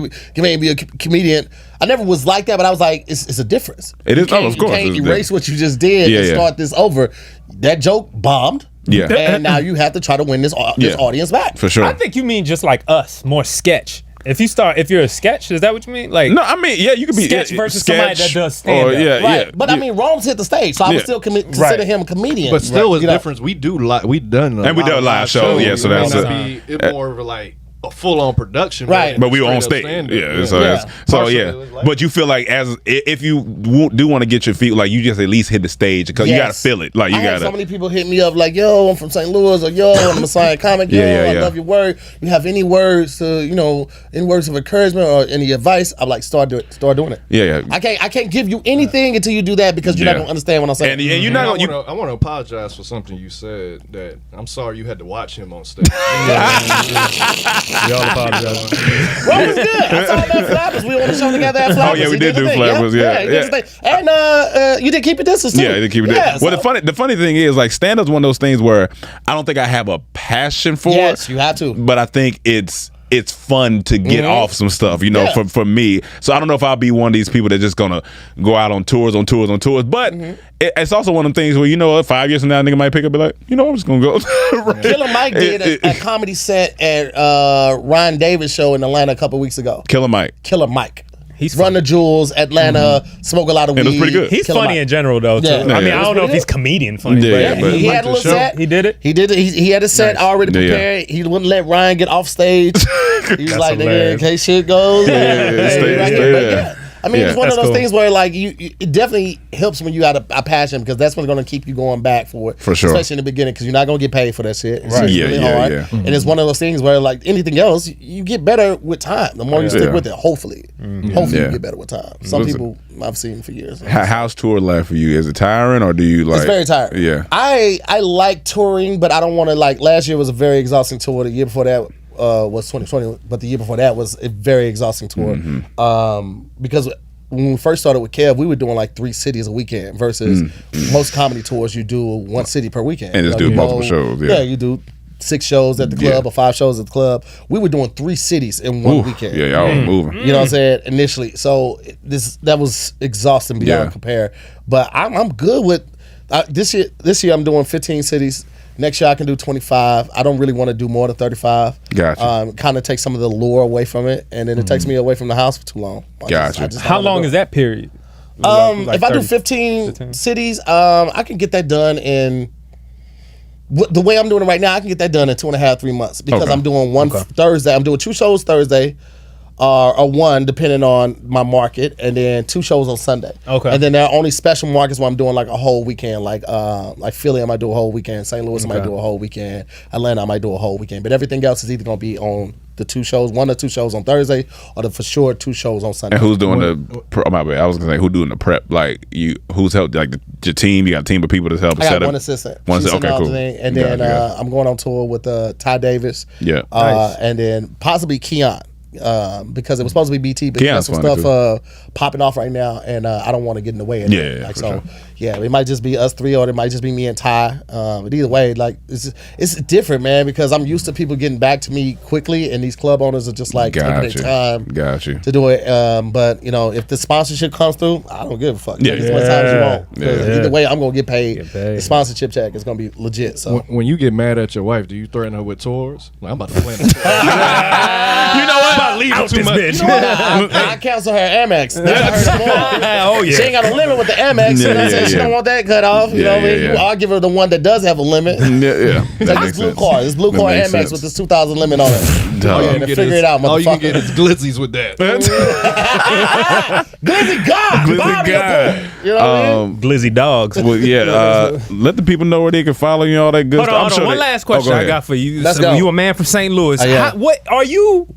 a comedian. I never was like that, but I was like, it's a difference. It is. You can't- Of course. You can't It's erase what you just did and Yeah. start this over. That joke bombed. Yeah. And now you have to try to win this Yeah. audience back. For sure. I think you mean just like us, more sketch. If you're a sketch, is that what you mean? Like No, I mean, yeah, you could be sketch versus somebody that does stand or, up. yeah, Right. yeah. But I mean, Rome's hit the stage, so I would Yeah. still consider him a comedian. But still, it's You know? difference. We do we done And we do a live show, yeah, so It may that's not it. be more of a, like a full on production, Right. But we were on straight stage, up stand-up. yeah. So, Yeah. so Partially, it was like- But you feel like if you do want to get your feet, like you just at least hit the stage because you Yes. gotta feel it. Like you I had gotta. so many people hit me up like, yo, I'm from St. Louis, or yo, I'm a science comic, yo, Yeah, I yeah. love your work. You have any words to, any words of encouragement or any advice? I'm like, start doing it. Yeah. I can't give you anything until you do that because you're not Yeah. gonna understand what I'm saying. And you're not gonna. I want to apologize for something you said. That I'm sorry you had to watch him on stage. we all apologize. Well, it's good. I saw that Flappers. We on the show together at Flappers. yeah, we He did the do thing. Flappers, yeah. he did his thing. And you did keep it distance too. Yeah, they keep it. Yeah, Well, so- the funny thing is, like, stand up's one of those things where I don't think I have a passion for Yes, it. you have to. But I think it's fun to get off some stuff, Yeah. for me. So I don't know if I'll be one of these people that's just gonna go out on tours. But it's also one of them things where 5 years from now, a nigga might pick up and be like, I'm just gonna go. Killer Mike did a comedy set at Ryan Davis' show in Atlanta a couple weeks ago. Killer Mike. Killer Mike. He's Run funny. the Jewels, Atlanta, smoke a lot of weed. And it was pretty good. He's Killer funny Mike. in general though too. Yeah. I mean, Yeah. I don't know Pretty if he's good. comedian funny. Yeah, but but- He had a the little show. set. He did it? He did it. He had a set already Yeah. prepared. He wouldn't let Ryan get off stage. He was like, nigga, in hilarious. case shit goes. stay- Right stay here. But there. yeah. I mean, Yeah. it's one That's of those cool. things where like it definitely helps when you got a passion because that's what's going to keep you going back for it. For sure. Especially in the beginning because you're not going to get paid for that shit. It's Right. just Yeah, really yeah, hard. yeah. And it's one of those things where like anything else, you get better with time. The more you stick Yeah. with it, hopefully. Hopefully Yeah. you get better with time. Some Listen. people I've seen for years. How's tour life for you? Is it tiring or do you like? It's very tiring. Yeah. I like touring, but I don't want to like. Last year was a very exhausting tour. The year before that was 2020, but the year before that was a very exhausting tour. Because when we first started with Kev, we were doing like 3 cities a weekend versus most comedy tours you do 1 city per weekend. And just do multiple shows. Yeah, you do 6 shows at the club or 5 shows at the club. We were doing 3 cities in one weekend. Yeah, y'all was moving. You know what I'm saying? Initially, so that was exhausting beyond compare. But I'm good with this year. This year I'm doing 15 cities. Next year I can do 25. I don't really want to do more than 35. Gotcha. Kind of take some of the lure away from it, and then it takes me away from the house for too long. Gotcha. How long is that period? Like if I do 15 cities, I can get that done in. The way I'm doing it right now, I can get that done in 2.5, 3 months because I'm doing one Thursday. I'm doing 2 shows Thursday, or 1 depending on my market, and then 2 shows on Sunday. Okay. And then there are only special markets where I'm doing like a whole weekend, like Philly, I might do a whole weekend. St. Louis, I might do a whole weekend. Atlanta, I might do a whole weekend. But everything else is either going to be on the 2 shows, 1 or 2 shows on Thursday, or for sure 2 shows on Sunday. And who's doing my bad. I was gonna say, who's doing the prep? Like who's helped? Like your team? You got a team of people to help I set got up. 1 assistant. Okay, cool. And then I'm going on tour with Ty Davis. Yeah. Nice. And then possibly Keon. Because it was supposed to be BT, but he got some stuff popping off right now, and I don't want to get in the way of it. Yeah, sure. It might just be us 3, or it might just be me and Ty. But either way, like it's different, man, because I'm used to people getting back to me quickly, and these club owners are just like taking their time to do it. But if the sponsorship comes through, I don't give a fuck. As much time as you want. Either way, I'm gonna get paid. The sponsorship check is gonna be legit. So when you get mad at your wife, do you threaten her with tours? Like, I'm about to plan a tour. You know what? I'm leave this bitch. I cancel her Amex. That's her more. She ain't got a limit with the Amex. You know what I'm saying? She don't want that cut off. You know what I mean? I'll give her the one that does have a limit. Like this blue card. This blue card Amex with this 2,000 limit on it. Figure it out, motherfucker. All you can get is glizzies with that. Glizzy God. Glizzy God. You know what I mean? Glizzy dogs. Well, let the people know where they can follow you and all that good stuff. Hold on. One last question I got for you. Let's go. You a man from St. Louis. What are you?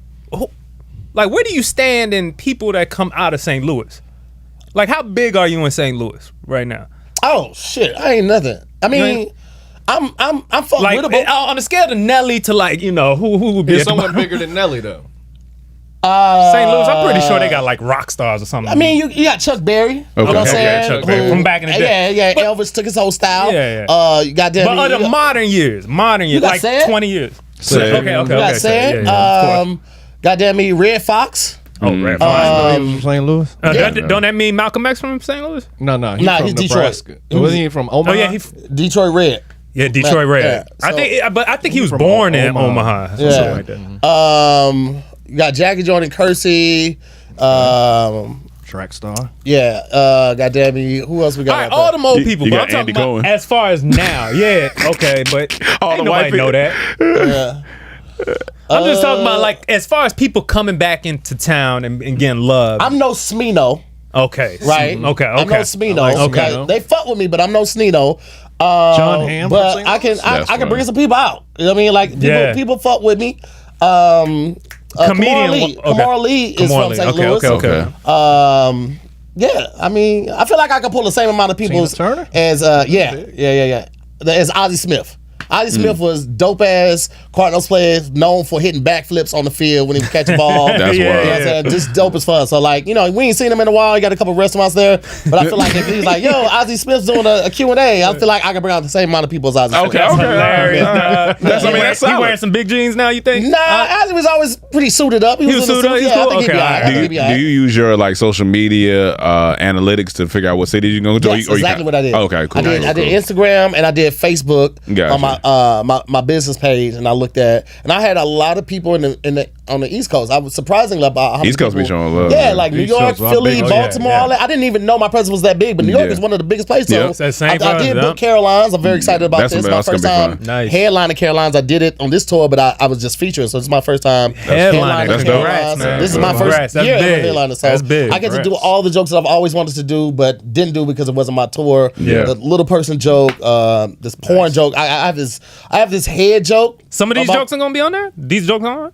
Like, where do you stand in people that come out of St. Louis? Like, how big are you in St. Louis right now? Oh shit, I ain't nothing. I mean, I'm fucking like, with it. On the scale of Nelly to like, who would be Is someone bigger than Nelly though? St. Louis, I'm pretty sure they got like rock stars or something. I mean, you got Chuck Berry. You know what I'm saying? Chuck Berry from back in the day. Yeah. Elvis took his whole style. You got that. But of the modern years, like 20 years. Okay. You got Sam. Goddamn me, Red Fox. Oh, Red Fox. From St. Louis? Don't that mean Malcolm X from St. Louis? No, he's from Nebraska. Wasn't he from Omaha? Oh yeah, Detroit Red. Yeah, Detroit Red. I think he was born in Omaha. Something like that. You got Jackie Jordan Kersey. Track star. Yeah. Goddamn me. Who else we got? All the old people. But I'm Andy talking about Cohen. as far as now. Yeah. Okay, but ain't nobody know that. Yeah. I'm just talking about like as far as people coming back into town and getting love. I'm no Smino. Okay. Right. Okay. I'm no Smino. Okay. They fuck with me, but I'm no Snino. John Hamm. But I can bring some people out. You know what I mean? Like people fuck with me. Comedian. Kamar Lee is from St. Louis. Okay. Yeah, I mean, I feel like I could pull the same amount of people as Turner? as Ozzie Smith. Ozzie Smith was dope ass Cardinals player, known for hitting backflips on the field when he would catch a ball. That's You know what I'm wild. saying? Just dope as fun. So like, we ain't seen him in a while. He got a couple restaurants there, but I feel like if he's like, Ozzie Smith's doing a Q&A, I feel like I can bring out the same amount of people as Ozzie Smith. That's hilarious. That's He wearing some big jeans now, you think? Nah, Ozzie was always pretty suited up. He was suited up? Yeah, I think he'd be all right. Do you use your like social media analytics to figure out what cities you're going to go to? That's exactly what I did. Okay, cool. I did Instagram and I did Facebook on my business page, and I looked at, and I had a lot of people on the East Coast. I was surprisingly about how many East Coast people, be showing love. Yeah, like New East York, Coast, right? Philly, Big- Baltimore. All that. I didn't even know my presence was that big, but New York is one of the biggest places. Yeah. So That's same I did book Carolines. I'm very excited about That's this. gonna My be first fun. time Nice. headlining Carolines. I did it on this tour, but I was just featuring, so it's my first time Headlining. That's dope. Carolines. man. This is my Congrats. first That's year as a big. headliner, so That's big. I get to do Congrats. all the jokes that I've always wanted to do, but didn't do because it wasn't my tour. Yeah. The little person joke, this porn joke. I have this head joke. Some of these jokes are gonna be on there. These jokes are on.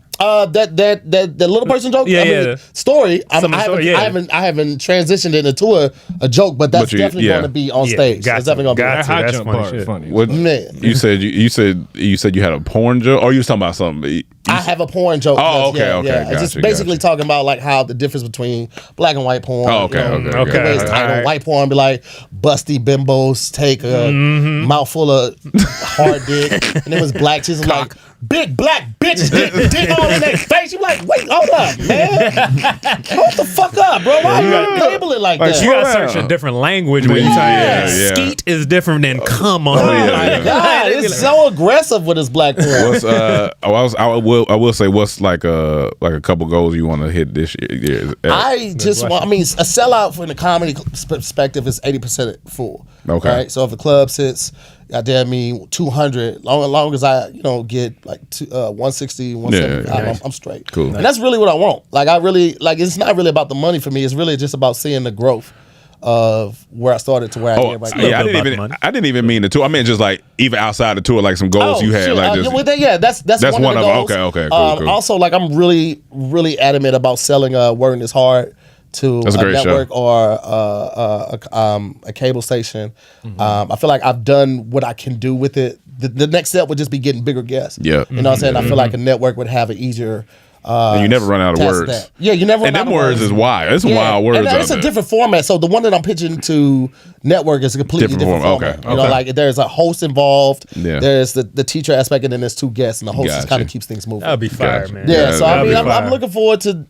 That little person joke. Yeah. Story. I Some of the story, yeah. haven't transitioned it into a joke, but that's definitely going to be on stage. Got That's definitely going to be. High That's jump funny part shit. is funny. What Man. you said you had a porn joke, or you was talking about something? I have a porn joke. Oh, okay, yeah, okay, yeah. gotcha, It's just basically talking about like how the difference between black and white porn. Oh, okay, okay, okay. The way it's titled, Alright. white porn be like busty bimbos take a mouthful of hard dick, and then was black chicks like big black bitch dick all in their face. You like, wait, hold up, man, hold the fuck up, bro. Why you label it like that? You gotta search a different language when you type Yeah, it. yeah. Skeet is different than come on. Oh my god, it's so aggressive with this black porn. What's I will say what's like a couple goals you want to hit this year. I just want, I mean, a sellout from the comedy perspective is 80% full. Okay. Right? So if the club sits, goddamn me, 200, long as I, get like 160, 170, Yeah. I'm straight. Cool. And that's really what I want. Like, it's not really about the money for me. It's really just about seeing the growth of where I started to where I am right now. Yeah, bit about the money. I didn't even mean the tour. I meant just like even outside the tour, like some goals you had. shit. Like just, That's one of the goals. Okay, cool. Also, like I'm really, really adamant about selling Working Is Hard to That's a a great network show. or a cable station. I feel like I've done what I can do with it. The next step would just be getting bigger guests. Yeah. You know what I'm saying? I feel like a network would have an easier. And you never run out of task words. that. Yeah, you never run And out them of words is wild. It's Yeah. wild words And out it's a there. different format. So the one that I'm pitching to network is a completely Different different format. format. Okay. Like there's a host involved. Yeah. There's the teacher aspect, and then there's two guests, and the host just Gotcha. kind of keeps things moving. That'd be fire, Gotcha. man. Yeah, so I that'd mean, be I'm fire. looking forward to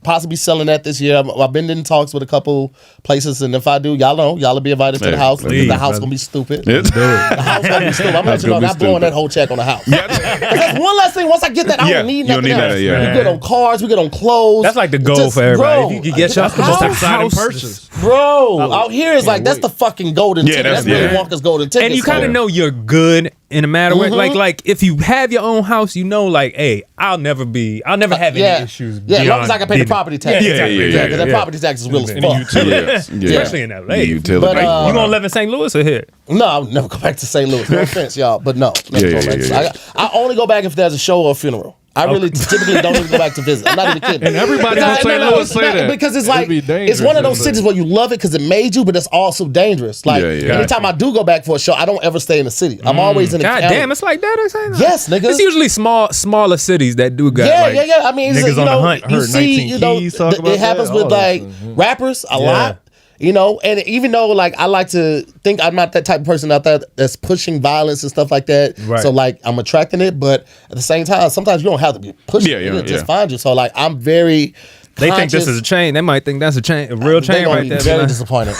possibly selling that this year. I've been in talks with a couple places, and if I do, y'all will be invited to Hey, the house. please, The house brother. gonna be stupid. It's- The house gonna be stupid. I'm House letting you know, gonna be I'm blowing stupid. that whole check on the house. Yeah. Because one last thing, once I get that, I Yeah, don't need you don't nothing need else. that, yeah. We good on cars, we good on clothes. That's like the goal Just, for everybody. bro, If you could get a your house- outside and house- purchase. Bro, out here is like, that's the fucking golden ticket. that's- That's Willy yeah. Wonka's golden ticket. And you kind so- of know you're good in a matter of like if you have your own house, like, hey, I'll never have any issues. Yeah, as long beyond as I can pay the getting- property tax. Yeah, because that yeah. property tax is real as And fuck. Utilities. Yeah. Especially in LA. The utility. But, You gonna live in St. Louis or here? No, I'll never go back to St. Louis. No offense, y'all, but no. Never Yeah, go back yeah, to- yeah. I only go back if there's a show or a funeral. I really typically don't even go back to visit. I'm not even kidding. And everybody Because- in St. no, Louis it's say not- that. because it's It'd like be it's dangerous one of those in cities there. where you love it because it made you, but it's also dangerous. Like Yeah, yeah. anytime I do go back for a show, I don't ever stay in the city. I'm always in the God county. damn, it's like that. Or something? Yes, nigga. It's usually smaller cities that do got Yeah, like, yeah. I mean, it's, niggas you on know, the hunt. you Heard see, 19 you know, Keys talk about it happens that, with all that like stuff. rappers a lot. You know, and even though like I like to think I'm not that type of person out there that's pushing violence and stuff like that. Right. So like I'm attracting it, but at the same time, sometimes you don't have to be pushing. Yeah, it. yeah, It'll just yeah. find you. So like I'm very. They think this is a chain. They might think that's a chain, a real They're chain gonna right be there. very man. disappointed.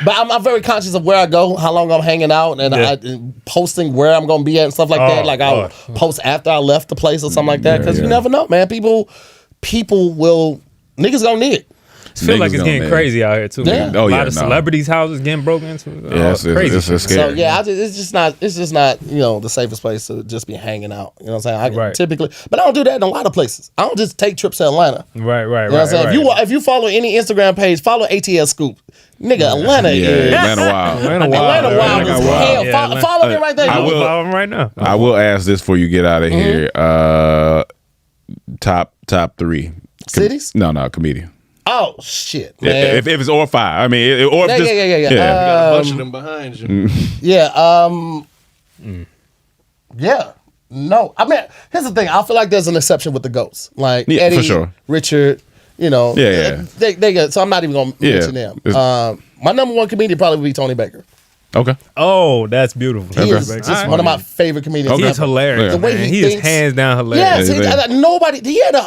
But I'm very conscious of where I go, how long I'm hanging out, and Yeah. posting where I'm gonna be at and stuff like that. Oh, Like I'll post after I left the place or something like that because you never know, man. People will niggas gonna need it. I feel like Niggas it's getting gonna- crazy out here too. Yeah. Man. Oh, a yeah, lot of no. celebrities' houses getting broken into. Yeah, it's crazy. it's shit. scary. So yeah, it's just not the safest place to just be hanging out. You know what I'm saying? Right. Typically, but I don't do that in a lot of places. I don't just take trips to Atlanta. Right. You know what I'm saying? If you follow any Instagram page, follow ATL Scoop. Nigga, Atlanta Yeah, is Atlanta wild. Atlanta wild. wild as Atlanta hell. Yeah, Follow, Atlanta- follow me right there. I I yo. will- will follow them right now. I will ask this before you get out of here. Top 3 Cities? No, comedian. Oh shit, man. If it's or 5, I mean, or if Yeah, just, yeah. Got a bunch of them behind you. Yeah. No, I mean, here's the thing. I feel like there's an exception with the GOATs, like Yeah, Eddie, for sure. Richard. You know, Yeah. They get. So I'm not even gonna Yeah. mention them. It's- My number one comedian probably would be Tony Baker. Okay. Oh, that's beautiful. He is just one of my favorite comedians. Okay. He's ever. hilarious. The way man. he He is thinks- hands down hilarious. Yes, Yeah, nobody.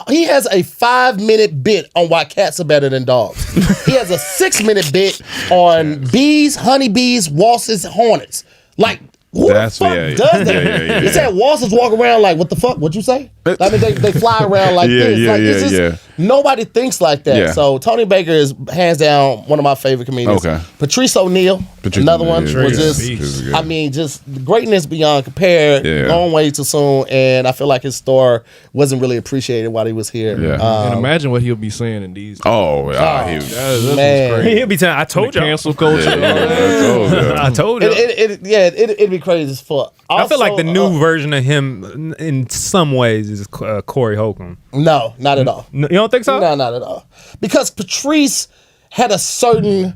He has a 5-minute bit on why cats are better than dogs. He has a 6-minute bit on bees, honeybees, wasps, hornets. Like who That's- the fuck yeah, does that? yeah. He said wasps walk around like what the fuck? What'd you say? I mean they fly around like Yeah, this. yeah, Like it's yeah, just yeah. nobody thinks like that. Yeah. So Tony Baker is hands down one of my favorite comedians. Okay. Patrice O'Neal, Patrice another one O'Neal, was yeah. just. Patrice is good. I mean, just greatness beyond compare. Yeah. Gone way too soon, and I feel like his star wasn't really appreciated while he was here. Yeah. And imagine what he'll be saying in these. Oh, he was. That's man. what's crazy. He'll be telling. I told The you. cancel culture. I told you. It'd be crazy as fuck. I feel like the Also, new version of him, in some ways, is Corey Holcomb. No, not at all. No, you don't think so? No, not at all. Because Patrice had a certain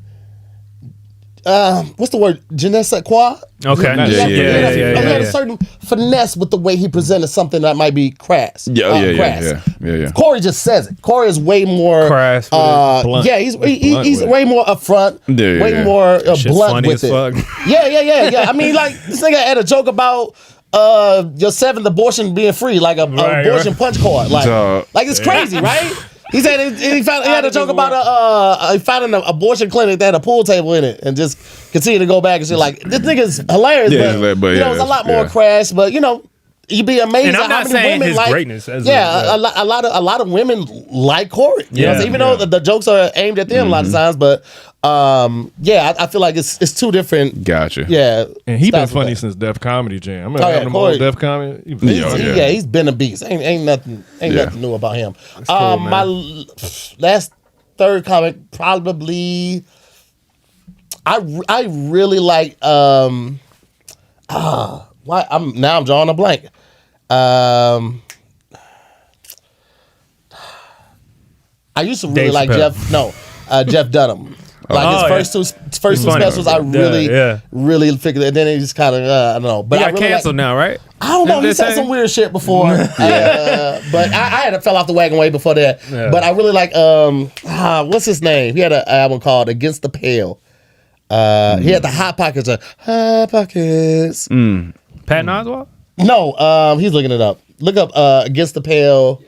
what's the word? Je ne sais quoi. Okay. He had Yeah. a certain finesse with the way he presented something that might be crass. Yeah. Corey just says it. Corey is way more Crass with it. Blunt. Yeah, he's with way more upfront, way more Shit's blunt funny with as it. fuck. Yeah. I mean, like this nigga had a joke about your seventh abortion being free, like a abortion punch card. Like it's crazy, right? He said he had a joke about he found an abortion clinic that had a pool table in it and just continue to go back and shit. Like this nigga's hilarious, but you know it's a lot more crash. But you know, you'd be amazed And at I'm how not many saying women his like greatness. As a lot of women like Corey. You know what I'm saying? Even though the jokes are aimed at them a lot of times, but I feel like it's two different. Gotcha. Yeah, And he been styles of funny that. since Def Comedy Jam. I remember Oh, yeah, having him Corey. on Def Comedy. He's been a beast. Ain't nothing new about him. cool, My last third comic probably. I really like why I'm drawing a blank. I used to really Dave like Chappelle. Jeff Dunham. Like his first two funny. specials, I really figured it. And then he just kind of I don't know. But He I got really canceled now, right? I don't know. Didn't He they said say? some weird shit before. But I had fell off the wagon way before that. Yeah. But I really like what's his name? He had an album called Against the Pale. He had the Hot Pockets. Hot Pockets. Patton Oswalt? No, he's looking it up. Look up Against the Pale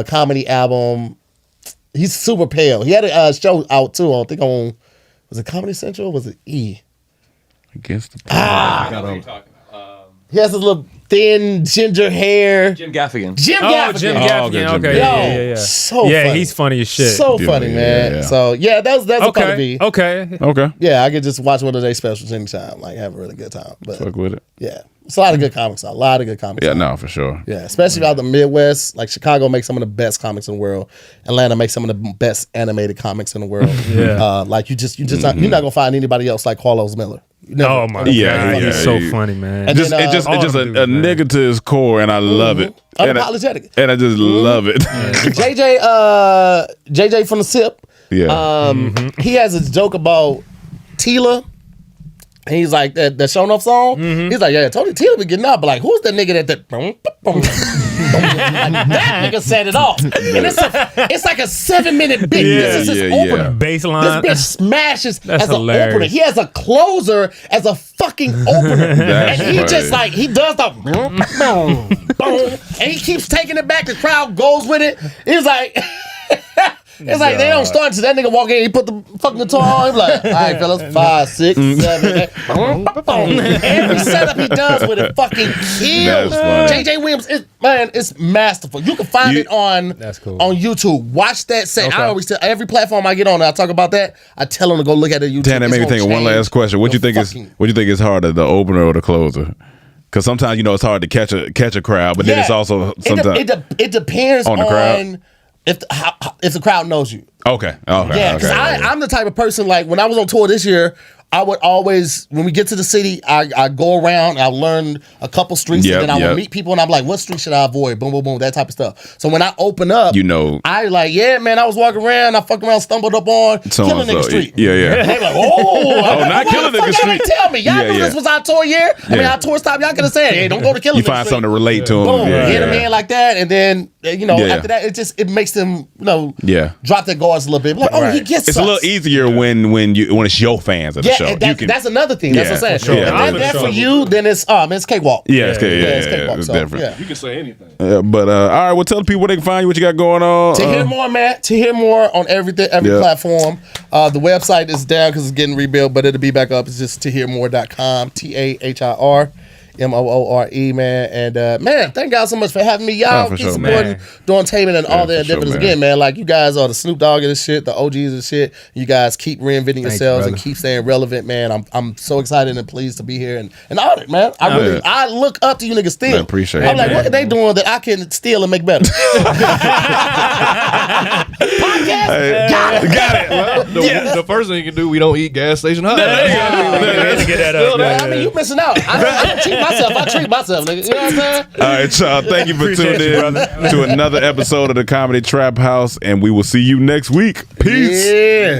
comedy album. He's super pale. He had a show out too. I think on was it Comedy Central or was it E? Against the He has his little thin ginger hair. Jim Gaffigan. Jim Oh, Gaffigan. Jim okay, Gaffigan. Jim Okay, Gaffigan. yeah. So yeah, funny. he's funny as shit. So funny, man. yeah. So that's a part of me. Okay. Okay. Yeah, I could just watch one of their specials anytime. Like have a really good time. But Fuck with it. yeah, it's a lot of good comics. A lot of good comics. Yeah, out. no, for sure. Yeah, especially out the Midwest. Like Chicago makes some of the best comics in the world. Atlanta makes some of the best animated comics in the world. Yeah. Like you're not gonna find anybody else like Carlos Miller. Never. Oh my Yeah, god, yeah, he's so yeah. funny, man. And Just then, it's just all a them dudes, man. nigga to his core, and I love it. And I, Unapologetic. and I just love it. JJ from the SIP. Yeah. He has a joke about Tila. And he's like, that Show Enough song. He's like, yeah, Tony Tila be getting up, but like, who's the nigga that that nigga set it off? And it's like a 7-minute bit. This is his opener. Baseline. This bitch smashes That's as an hilarious. opener. He has a closer as a fucking opener. That's And he just funny. like, he does the boom, and he keeps taking it back. The crowd goes with it. He's like, it's like they don't start until that nigga walk in. He put the fucking guitar on. He's like, all right, fellas, 5, 6, 7, 8. Every setup he does with it fucking kills. That's funny. JJ Williams, it's masterful. You can find it on YouTube. Watch that set. I always tell every platform I get on, I talk about that. I tell them to go look at the YouTube. Damn, that It's made me gonna think of one change last question. What do you think is harder, the opener or the closer? Because sometimes it's hard to catch a crowd, but then it's also sometimes it depends on the crowd. if the crowd knows you. Okay. Yeah, because I'm the type of person, like when I was on tour this year, I would always, when we get to the city, I go around, I learn a couple streets, and then I would meet people, and I'm like, what street should I avoid? Boom, boom, boom, that type of stuff. So when I open up, I like, yeah, man, I was walking around, I fucking around, stumbled up on Killing Nigga Street. Yeah. They like, oh, not Killing Nigga Street. Tell me, y'all knew this was our tour year. I mean, our tour stop. Y'all could have said, hey, don't go to Killing Nigga Street. You find something to relate to them. Boom, hit them in like that, and then after that, it makes them drop their guards a little bit. Like, he gets it's us. a little easier when it's your fans at the show. That's another thing. That's what I'm saying. Yeah. If they're there for you, then it's cakewalk. Yeah, it's cakewalk. it's So, different. yeah. You can say anything. But all right, well, tell the people where they can find you, what you got going on. Tahir Moore, man. Tahir Moore on every platform. The website is down because it's getting rebuilt, but it'll be back up. It's just tahirmoore.com. TAHIRMOORE, man. And man, thank y'all so much for having me. Y'all keep supporting Dormtainment and all their endeavors. Again, man, like you guys are the Snoop Dogg of the shit, the OGs of the shit. You guys keep reinventing yourselves and keep staying relevant, man. I'm so excited and pleased to be here and honored, man. I look up to you niggas still. I appreciate it. I'm like, what are they doing that I can steal and make better? Podcast? Got it. Well, the first thing you can do, we don't eat gas station hot dogs. Get that up. I mean, you missing out. I don't cheat myself. I treat myself, nigga. You know what I'm saying? All right, y'all. Thank you for tuning in to another episode of the Comedy Trap House, and we will see you next week. Peace. Yeah.